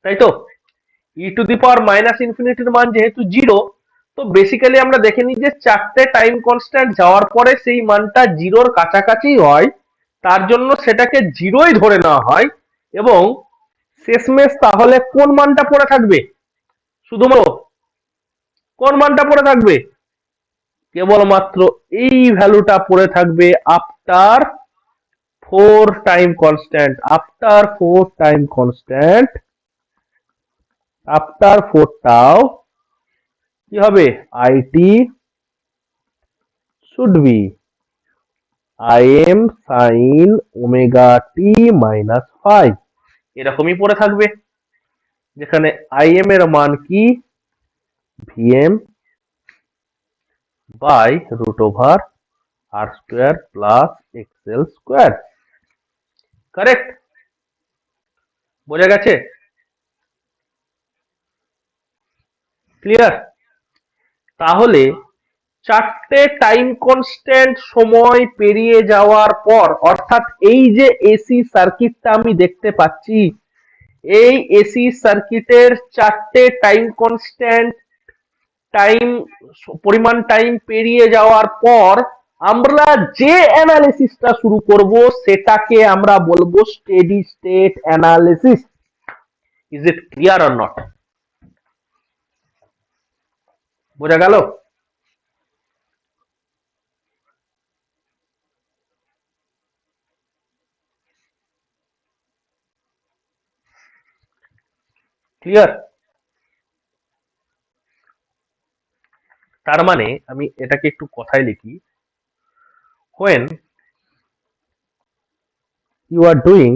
তাই তো? e⁻⁻∞ মান যেহেতু 0, তো বেসিক্যালি আমরা দেখে নিই যে 4টে টাইম কনস্ট্যান্ট যাওয়ার পরে সেই মানটা 0-র কাছাকাছি হয়, তার জন্য সেটাকে 0ই ধরে নেওয়া হয়। এবং শেষমেশ তাহলে কোন মানটা পড়ে থাকবে? শুধুমাত্র কোন মানটা পড়ে থাকবে? কেবলমাত্র এই ভ্যালুটা পড়ে থাকবে after 4 time constant. After 4 time constant, after 4 tau, কি হবে? IT should be Im sin omega T minus 5, এরকমই পড়ে থাকবে, যেখানে Im এর মান কি? Vm বাই √ওভার r square plus xl square. Correct? বোঝা গেছে? ক্লিয়ার? তাহলে 4টে টাইম কনস্ট্যান্ট সময় পেরিয়ে যাওয়ার পর, অর্থাৎ এই যে এসি সার্কিটটা আমি দেখতে পাচ্ছি, এই এসি সার্কিটের 4টে টাইম কনস্ট্যান্ট পরিমাণ টাইম পেরিয়ে যাওয়ার পর আমরা যে অ্যানালিসিসটা শুরু করব সেটাকে আমরা বলবো steady state analysis. Is it clear or not? বোঝা গেল? ক্লিয়ার? তার মানে আমি এটাকে একটু কথায় লিখি, when you are doing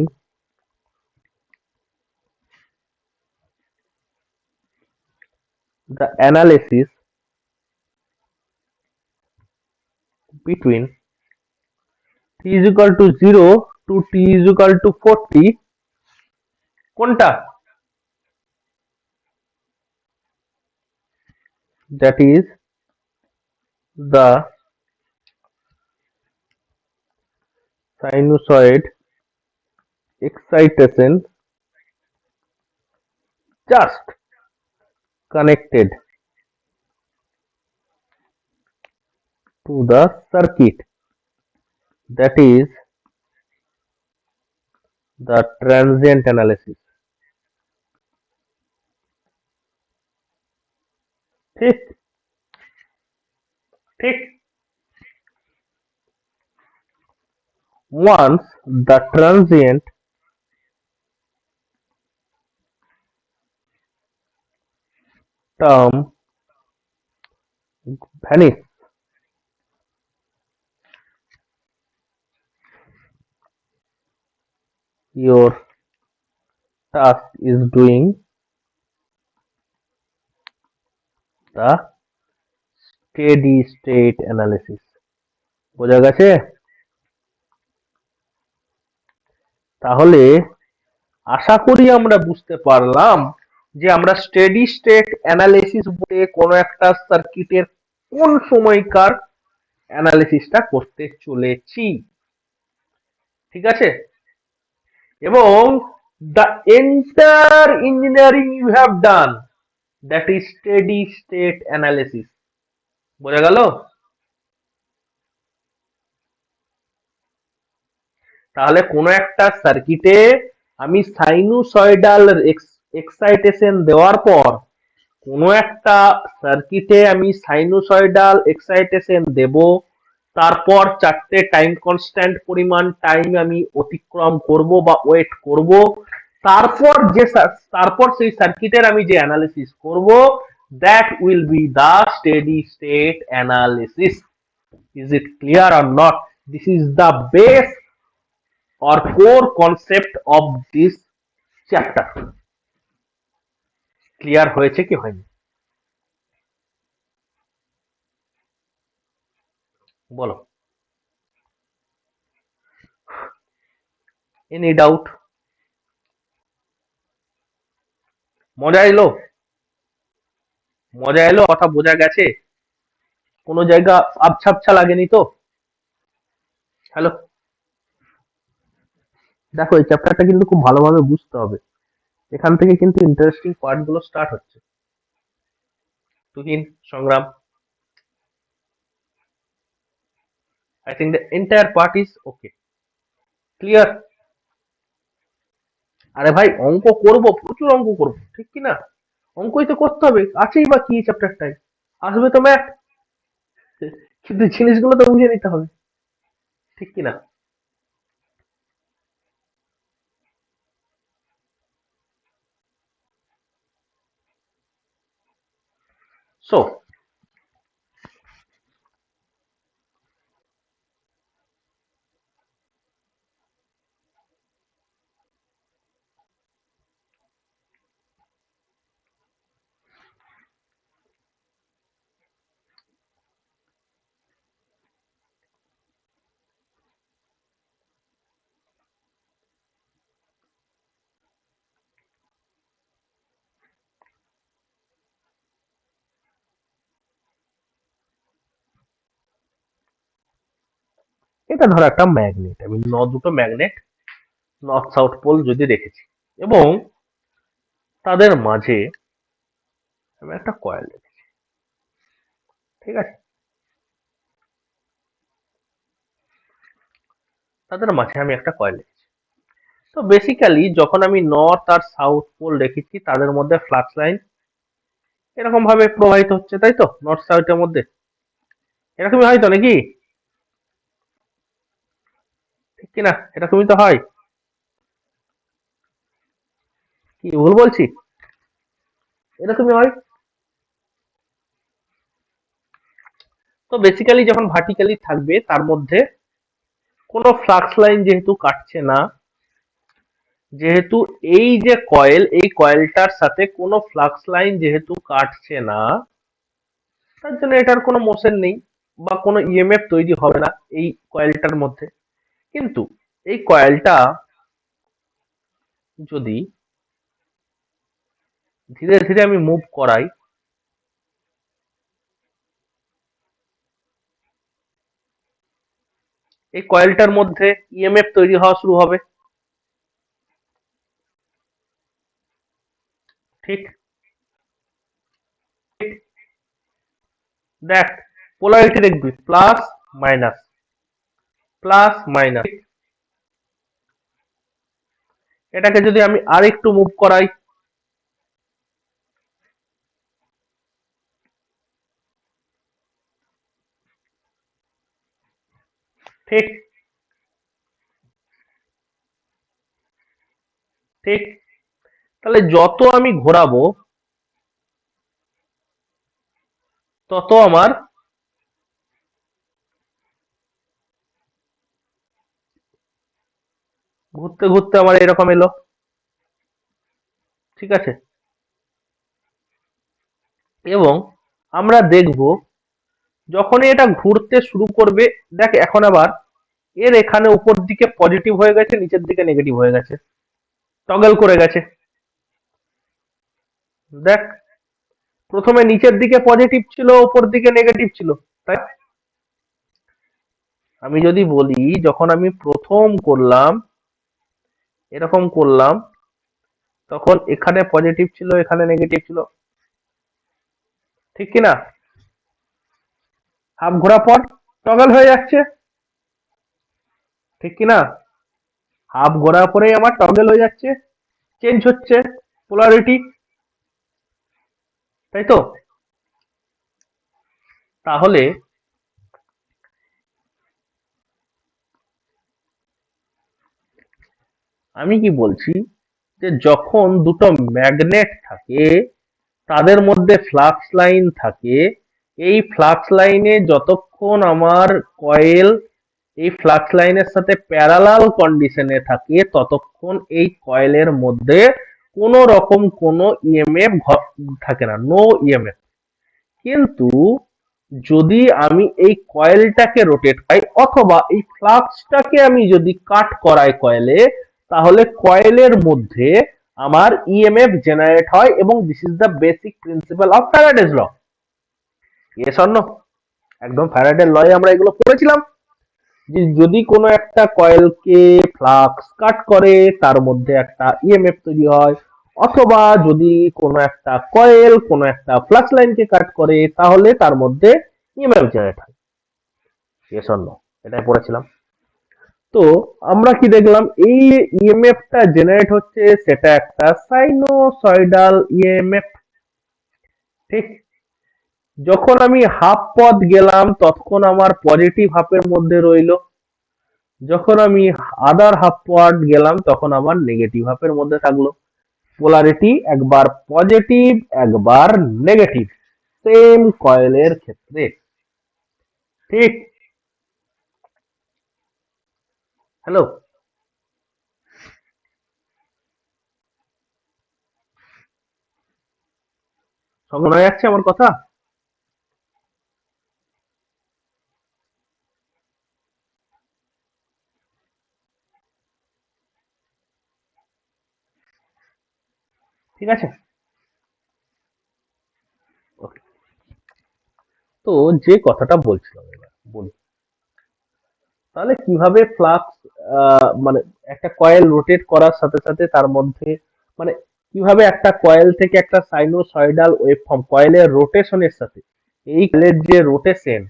the analysis between t is equal to 0 to t is equal to 40, কোনটা? That is the sinusoid excitation just connected to the circuit, that is the transient analysis. ঠিক? ঠিক? Once the transient term vanishes, your task is doing the steady state analysis. বোঝা গেছে? তাহলে আশা করি আমরা বুঝতে পারলাম যে আমরা স্টেডি স্টেট অ্যানালিসিস বলতে কোনো একটা সার্কিটের কোন সময়কার অ্যানালিসিসটা করতে চলেছি। ঠিক আছে? এবং the entire engineering you have done, that is steady state analysis. বোঝা গেল? তাহলে কোনো একটা সার্কিটে আমি সাইনুসয়েডাল এক্সাইটেশন দেওয়ার পর, কোনো একটা সার্কিটে আমি সাইনুসয়েডাল এক্সাইটেশন দেব, তারপর চারটে টাইম কনস্ট্যান্ট পরিমাণ টাইম আমি অতিক্রম করব বা ওয়েট করব, তারপর সেই সার্কিটের আমি যে অ্যানালিসিস করব, that will be the steady state analysis. Is it clear or not? This is the base or core concept of this chapter. Clear হয়েছে কি হয়নি বলো? Any doubt? মজা এলো? মজা এলো? কথা বোঝা গেছে? কোনো জায়গা আবছা লাগেনি তো? হ্যালো? দেখো, এই চ্যাপ্টারটা কিন্তু খুব ভালোভাবে বুঝতে হবে। এখান থেকে কিন্তু ইন্টারেস্টিং পার্ট গুলো স্টার্ট হচ্ছে। তুহিন, সংগ্রাম, I think the entire part is okay. Clear? আরে ভাই, অঙ্ক করব, প্রচুর অঙ্ক করব, ঠিক কি না? অঙ্কই তো করতে হবে, আছেই বা কি চ্যাপ্টারটাই। আসবে তো ম্যাথ, কিন্তু জিনিসগুলো তো বুঝে নিতে হবে, ঠিক কি না? সো এটা ধরো একটা ম্যাগনেট, আমি দুটো ম্যাগনেট নর্থ সাউথ পোল যদি রেখেছি, এবং তাদের মাঝে আমি একটা কয়েল রেখেছি। ঠিক আছে? তাদের মাঝে আমি একটা কয়েল রেখেছি। তো বেসিক্যালি যখন আমি নর্থ আর সাউথ পোল রেখেছি, তাদের মধ্যে ফ্লাক্স লাইন এরকম ভাবে প্রবাহিত হচ্ছে, তাই তো? নর্থ সাউথের মধ্যে এরকমই হয় তো, নাকি? ঠিক কিনা? এরকমই তো হয়, কি ভুল বলছি? এরকমই হয়। তো বেসিক্যালি যখন ভার্টিক্যালি থাকবে, তার মধ্যে কোনো ফ্লাক্স লাইন যেহেতু কাটছে না, যেহেতু এই যে কয়েল, এই কয়েলটার সাথে কোনো ফ্লাক্স লাইন যেহেতু কাটছে না, তার জন্য এটার কোনো মোশন নেই বা কোনো ইএমএফ তৈরি হবে না এই কয়েলটার মধ্যে। কিন্তু এই কয়েলটা যদি ধীরে ধীরে আমি মুভ করাই, এই কয়েলটার মধ্যে ইএমএফ তৈরি হওয়া শুরু হবে। ঠিক? দেখ, পোলারিটি দেখবি প্লাস মাইনাস, প্লাস মাইনাস। এটাকে যদি আমি আর একটু মুভ করাই, ঠিক? ঠিক? তাহলে যত আমি ঘোরাবো, তত আমার ঘুরতে ঘুরতে আমার এরকম এলো। ঠিক আছে? এবং আমরা দেখব যখনই এটা ঘুরতে শুরু করবে, দেখ এখন আবার এর এখানে উপর দিকে পজিটিভ হয়ে গেছে, নিচের দিকে নেগেটিভ হয়ে গেছে। টগল করে গেছে। দেখ, প্রথমে নিচের দিকে পজিটিভ ছিল, উপর দিকে নেগেটিভ ছিল, তাই আমি যদি বলি যখন আমি প্রথম করলাম, এরকম করলাম, তখন এখানে পজিটিভ ছিল, এখানে নেগেটিভ ছিল, ঠিক কি না? হাফ ঘোরা পর টগল হয়ে যাচ্ছে, ঠিক কি না? হাফ ঘোরার পরেই আমার টগল হয়ে যাচ্ছে, চেঞ্জ হচ্ছে পোলারিটি, তাই তো? তাহলে আমি কি বলছি, যে যখন দুটো ম্যাগনেট থাকে তাদের মধ্যে ফ্লাক্স লাইন থাকে, এই ফ্লাক্স লাইনে যতক্ষণ আমার কয়েল এই ফ্লাক্স লাইনের সাথে প্যারালাল কন্ডিশনে থাকে ততক্ষণ এই কয়েলের মধ্যে কোনো রকম কোনো ইএমএফ থাকে না, নো ইএমএফ। কিন্তু যদি আমি এই কয়েলটাকে রোটেট পাই অথবা এই ফ্লাক্সটাকে আমি যদি কাট করাই কয়েলে, তাহলে কয়েলের মধ্যে আমার ইএমএফ জেনারেট হয় এবং this is the basic principle of Faraday's law. Yes or no? একদম ফ্যারাডের লয়ে আমরা এগুলো পড়েছিলাম, যে যদি কোনো একটা কয়েলকে ফ্লাক্স কাট করে তার মধ্যে একটা ইএমএফ তৈরি হয়, অথবা যদি কোনো একটা কয়েল কোনো একটা ফ্লাক্স লাইনকে কাট করে তাহলে তার মধ্যে ইএমএফ জেনারেট হয়। Yes or no? এটাই পড়েছিলাম। তো আমরা কি দেখলাম, এই ইএমএফটা জেনারেট হচ্ছে সেটা একটা সাইনোসয়েডাল ইএমএফ, ঠিক? যখন আমি হাফ পথ গেলাম তখন আমার পজিটিভ হাফের মধ্যে রইলো, যখন আমি আদার হাফ পথ গেলাম তখন আমার নেগেটিভ হাফের মধ্যে থাকলো। পোলারিটি একবার পজিটিভ একবার নেগেটিভ, সেম কয়েলের ক্ষেত্রে, ঠিক? হ্যালো, শোনা যাচ্ছে আমার কথা? ঠিক আছে, ওকে। তো যে কথাটা বলছিলাম এবার বলি, তাহলে কিভাবে ফ্লাক্স, মানে একটা কয়েল রোটেট করার সাথে সাথে তার মধ্যে, মানে কিভাবে একটা কয়েল থেকে একটা সাইনোসয়েডাল ওয়েভফর্ম কয়েলের রোটেশনের সাথে, এই কয়েলের যে রোটেশন,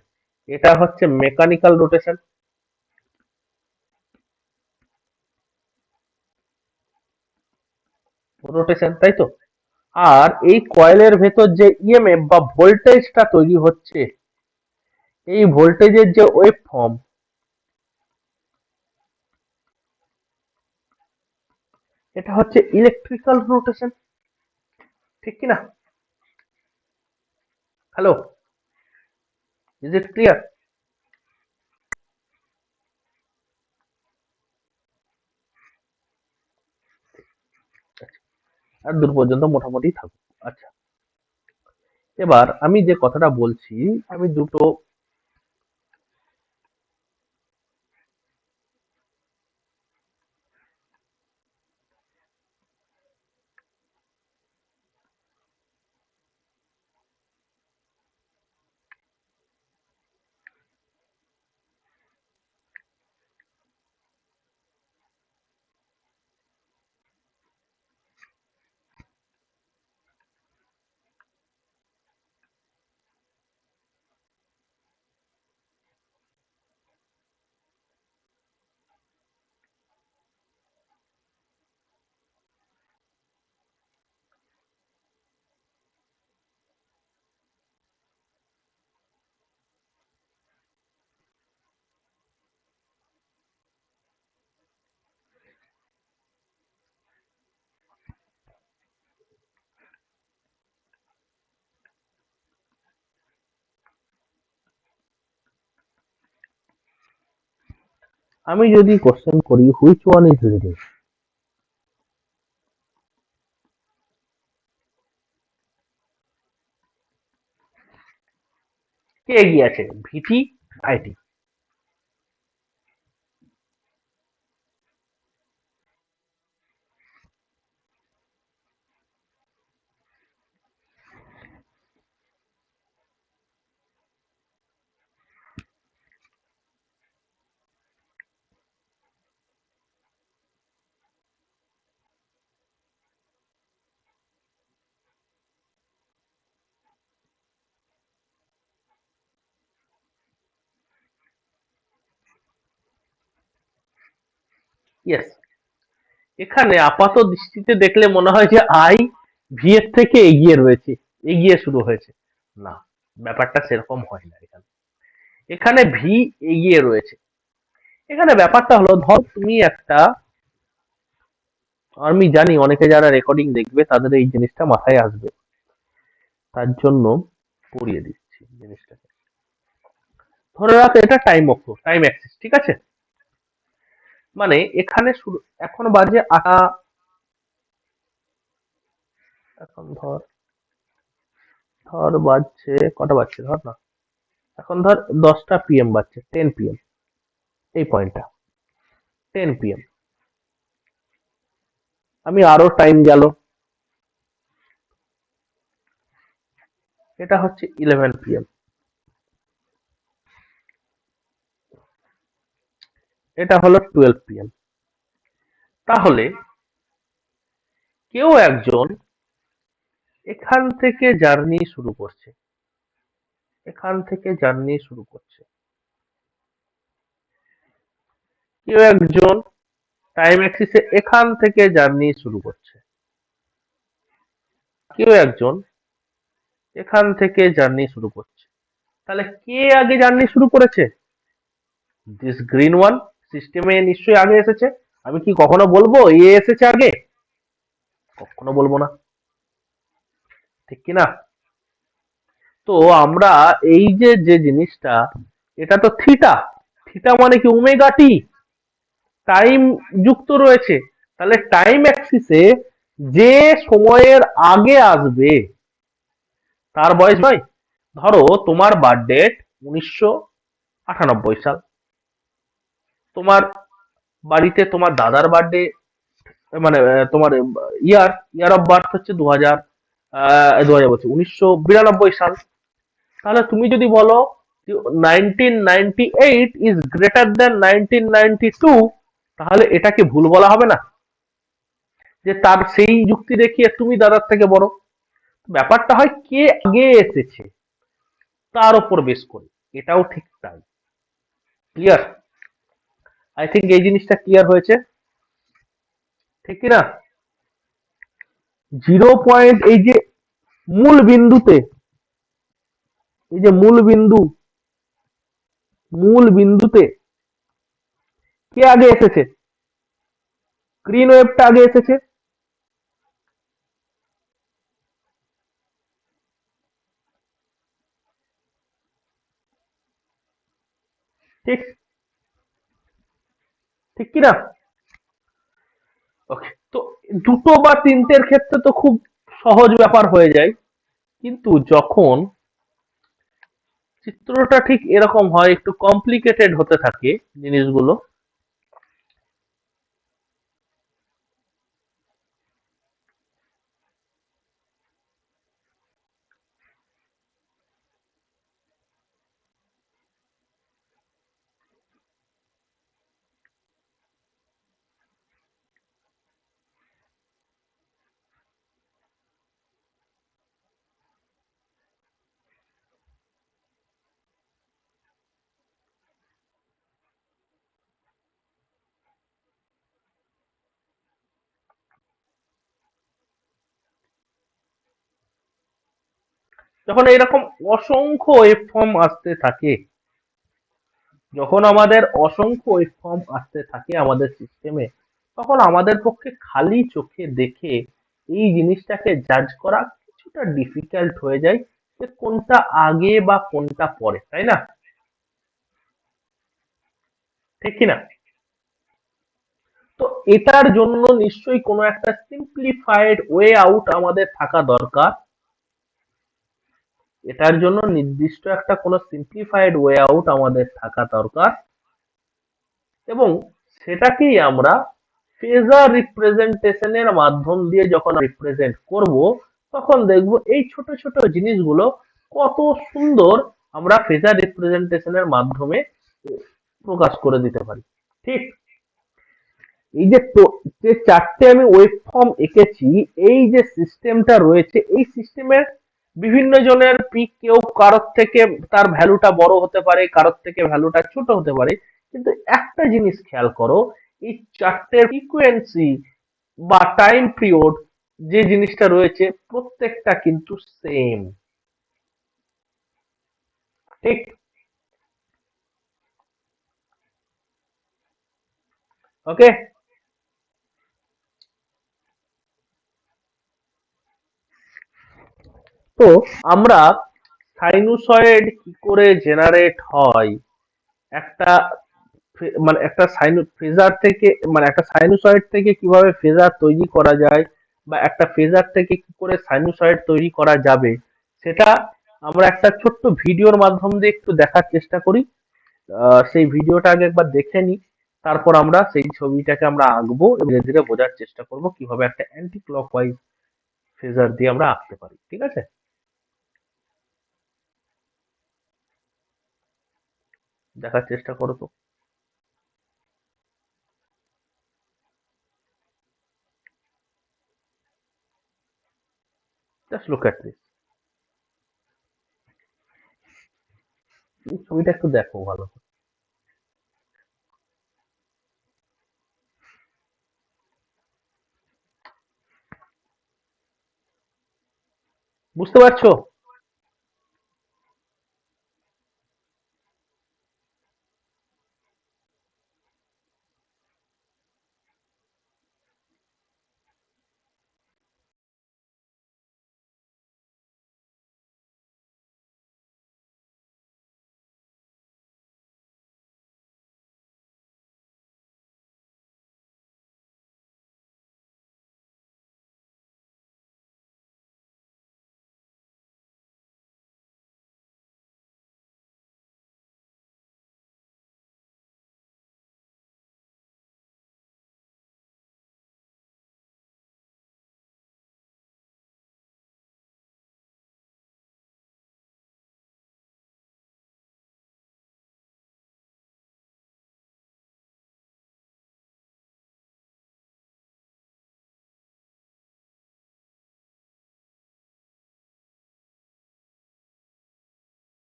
এটা হচ্ছে মেকানিক্যাল রোটেশন, রোটেশন, তাই তো? আর এই কয়েলের ভেতর যে ইএমএফ বা ভোল্টেজটা তৈরি হচ্ছে, এই ভোল্টেজের যে ওয়েভ ফর্ম, এটা হচ্ছে ইলেকট্রিক্যাল রোটেশন, ঠিক কি না? Hello, is it clear? আর দূর পর্যন্ত মোটামুটি থাকুক। আচ্ছা, এবার আমি যে কথাটা বলছি, আমি দুটো, আমি যদি কোশ্চেন করি হুইচ ওয়ান ইজ লিডিং, কে এগিয়ে আছে, ভিটি, আইটি? ইয়েস, এখানে আপাত দৃষ্টিতে দেখলে মনে হয় যে আই ভি এর থেকে এগিয়ে রয়েছে, এগিয়ে শুরু হয়েছে। না, ব্যাপারটা সেরকম হয় না। এখানে এখানে ভি এগিয়ে রয়েছে। এখানে ব্যাপারটা হলো, ধর তুমি একটা, আমি জানি অনেকে যারা রেকর্ডিং দেখবে তাদের এই জিনিসটা মাথায় আসবে, তার জন্য পড়িয়ে দিচ্ছি জিনিসটাকে। ধরে রাখ এটা টাইম অক্ষ, টাইম অ্যাক্সিস, ঠিক আছে? মানে এখানে শুরু, এখন বাজে আটা, এখন ধর, ধর বাজছে কটা, বাজছে ধর না, এখন ধর 10টা PM বাজছে, 10 PM, এই পয়েন্টটা 10 PM। আমি আরো টাইম গেল, এটা হচ্ছে 11 PM, এটা হলো 12 PM। তাহলে কেউ একজন এখান থেকে জার্নি শুরু করছে, এখান থেকে জার্নি শুরু করছে, কেউ একজন টাইম অ্যাক্সিসে এখান থেকে জার্নি শুরু করছে, কেউ একজন এখান থেকে জার্নি শুরু করছে। তাহলে কে আগে জার্নি শুরু করেছে? দিস গ্রিন ওয়ান সিস্টেমে নিশ্চয়ই আগে এসেছে। আমি কি কখনো বলবো এ এসেছে আগে? কখনো বলবো না, ঠিক কি না? তো আমরা এই যে যে জিনিসটা, এটা তো থিটা, থিটা মানে কি ওমেগা টি, টাইম যুক্ত রয়েছে। তাহলে টাইম অ্যাক্সিসে যে সময়ের আগে আসবে তার বয়স নয়। ধরো তোমার বার্থডে 1998 সাল, তোমার বাড়িতে তোমার দাদার বার্থডে, মানে তোমার ইয়ার ইয়ার অফ বার্থ হচ্ছে 2000 বলছি 1992 সাল। তাহলে তুমি যদি বলো 1998 ইজ গ্রেটার দেন 1992, তাহলে এটাকে ভুল বলা হবে না? যে তার সেই যুক্তি দেখিয়ে তুমি দাদার থেকে বড়। ব্যাপারটা হয় কে আগে এসেছে তার উপর বেশ করে, এটাও ঠিক তাই। ক্লিয়ার? আই থিঙ্ক এই জিনিসটা ক্লিয়ার হয়েছে, ঠিক কি না? 0 পয়েন্ট, এই যে মূল বিন্দুতে, এই যে মূল বিন্দু, মূল বিন্দুতে কে আগে এসেছে? গ্রিন ওয়েভটা আগে এসেছে। ঠিক, ঠিক কি না? ওকে, তো দুটো বা তিনটের ক্ষেত্রে তো খুব সহজ ব্যাপার হয়ে যায়, কিন্তু যখন চিত্রটা ঠিক এরকম হয়, একটু কমপ্লিকেটেড হতে থাকে জিনিসগুলো, যখন এরকম অসংখ্য ওয়েভ ফর্ম আসতে থাকে, যখন আমাদের অসংখ্য ওয়েভ ফর্ম আসতে থাকে আমাদের সিস্টেমে, তখন আমাদের পক্ষে খালি চোখে দেখে এই জিনিসটাকে জাজ করা কিছুটা ডিফিকাল্ট হয়ে যায়, যে কোনটা আগে বা কোনটা পরে, তাই না? ঠিক কিনা? তো এটার জন্য নিশ্চয়ই কোনো একটা সিম্পলিফাইড ওয়ে আউট আমাদের থাকা দরকার। এটার জন্য নির্দিষ্ট একটা কোনো সিম্পলিফাইড ওয়ে আউট আমাদের থাকা দরকার, এবং সেটাকেই আমরা ফেজার রিপ্রেজেন্টেশনের মাধ্যম দিয়ে যখন রিপ্রেজেন্ট করব, তখন দেখব এই ছোট ছোট জিনিসগুলো কত সুন্দর আমরা ফেজার রিপ্রেজেন্টেশনের মাধ্যমে প্রকাশ করে দিতে পারি। ঠিক, এই যে যে চারটে আমি ওয়েব ফর্ম এঁকেছি, এই যে সিস্টেমটা রয়েছে, এই সিস্টেমের বিভিন্ন জনের পিক, কেউ কারোর থেকে তার ভ্যালুটা বড় হতে পারে, কারোর থেকে ভ্যালুটা ছোট হতে পারে, কিন্তু একটা জিনিস খেয়াল করো, এই চারটের ফ্রিকোয়েন্সি বা টাইম পিরিয়ড যে জিনিসটা রয়েছে প্রত্যেকটা কিন্তু সেম। ঠিক। ওকে। তো আমরা সাইনুসয়েড কি করে জেনারেট হয়, একটা মানে একটা ফেজার থেকে, মানে একটা সাইনুসয়েড থেকে কিভাবে ফেজার তৈরি করা যায়, বা একটা ফেজার থেকে কি করে সাইনুসয়েড তৈরি করা যাবে, সেটা আমরা একটা ছোট্ট ভিডিওর মাধ্যম দিয়ে একটু দেখার চেষ্টা করি। সেই ভিডিওটা আগে একবার দেখে নিই, তারপর আমরা সেই ছবিটাকে আমরা আঁকবো এবং ধীরে ধীরে বোঝার চেষ্টা করব কিভাবে একটা অ্যান্টি ক্লকওয়াইজ ফেজার দিয়ে আমরা আঁকতে পারি। ঠিক আছে, দেখার চেষ্টা করো তো। Just look at this. এই ছবিটা একটু দেখো ভালো করে। বুঝতে পারছো?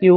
ইউ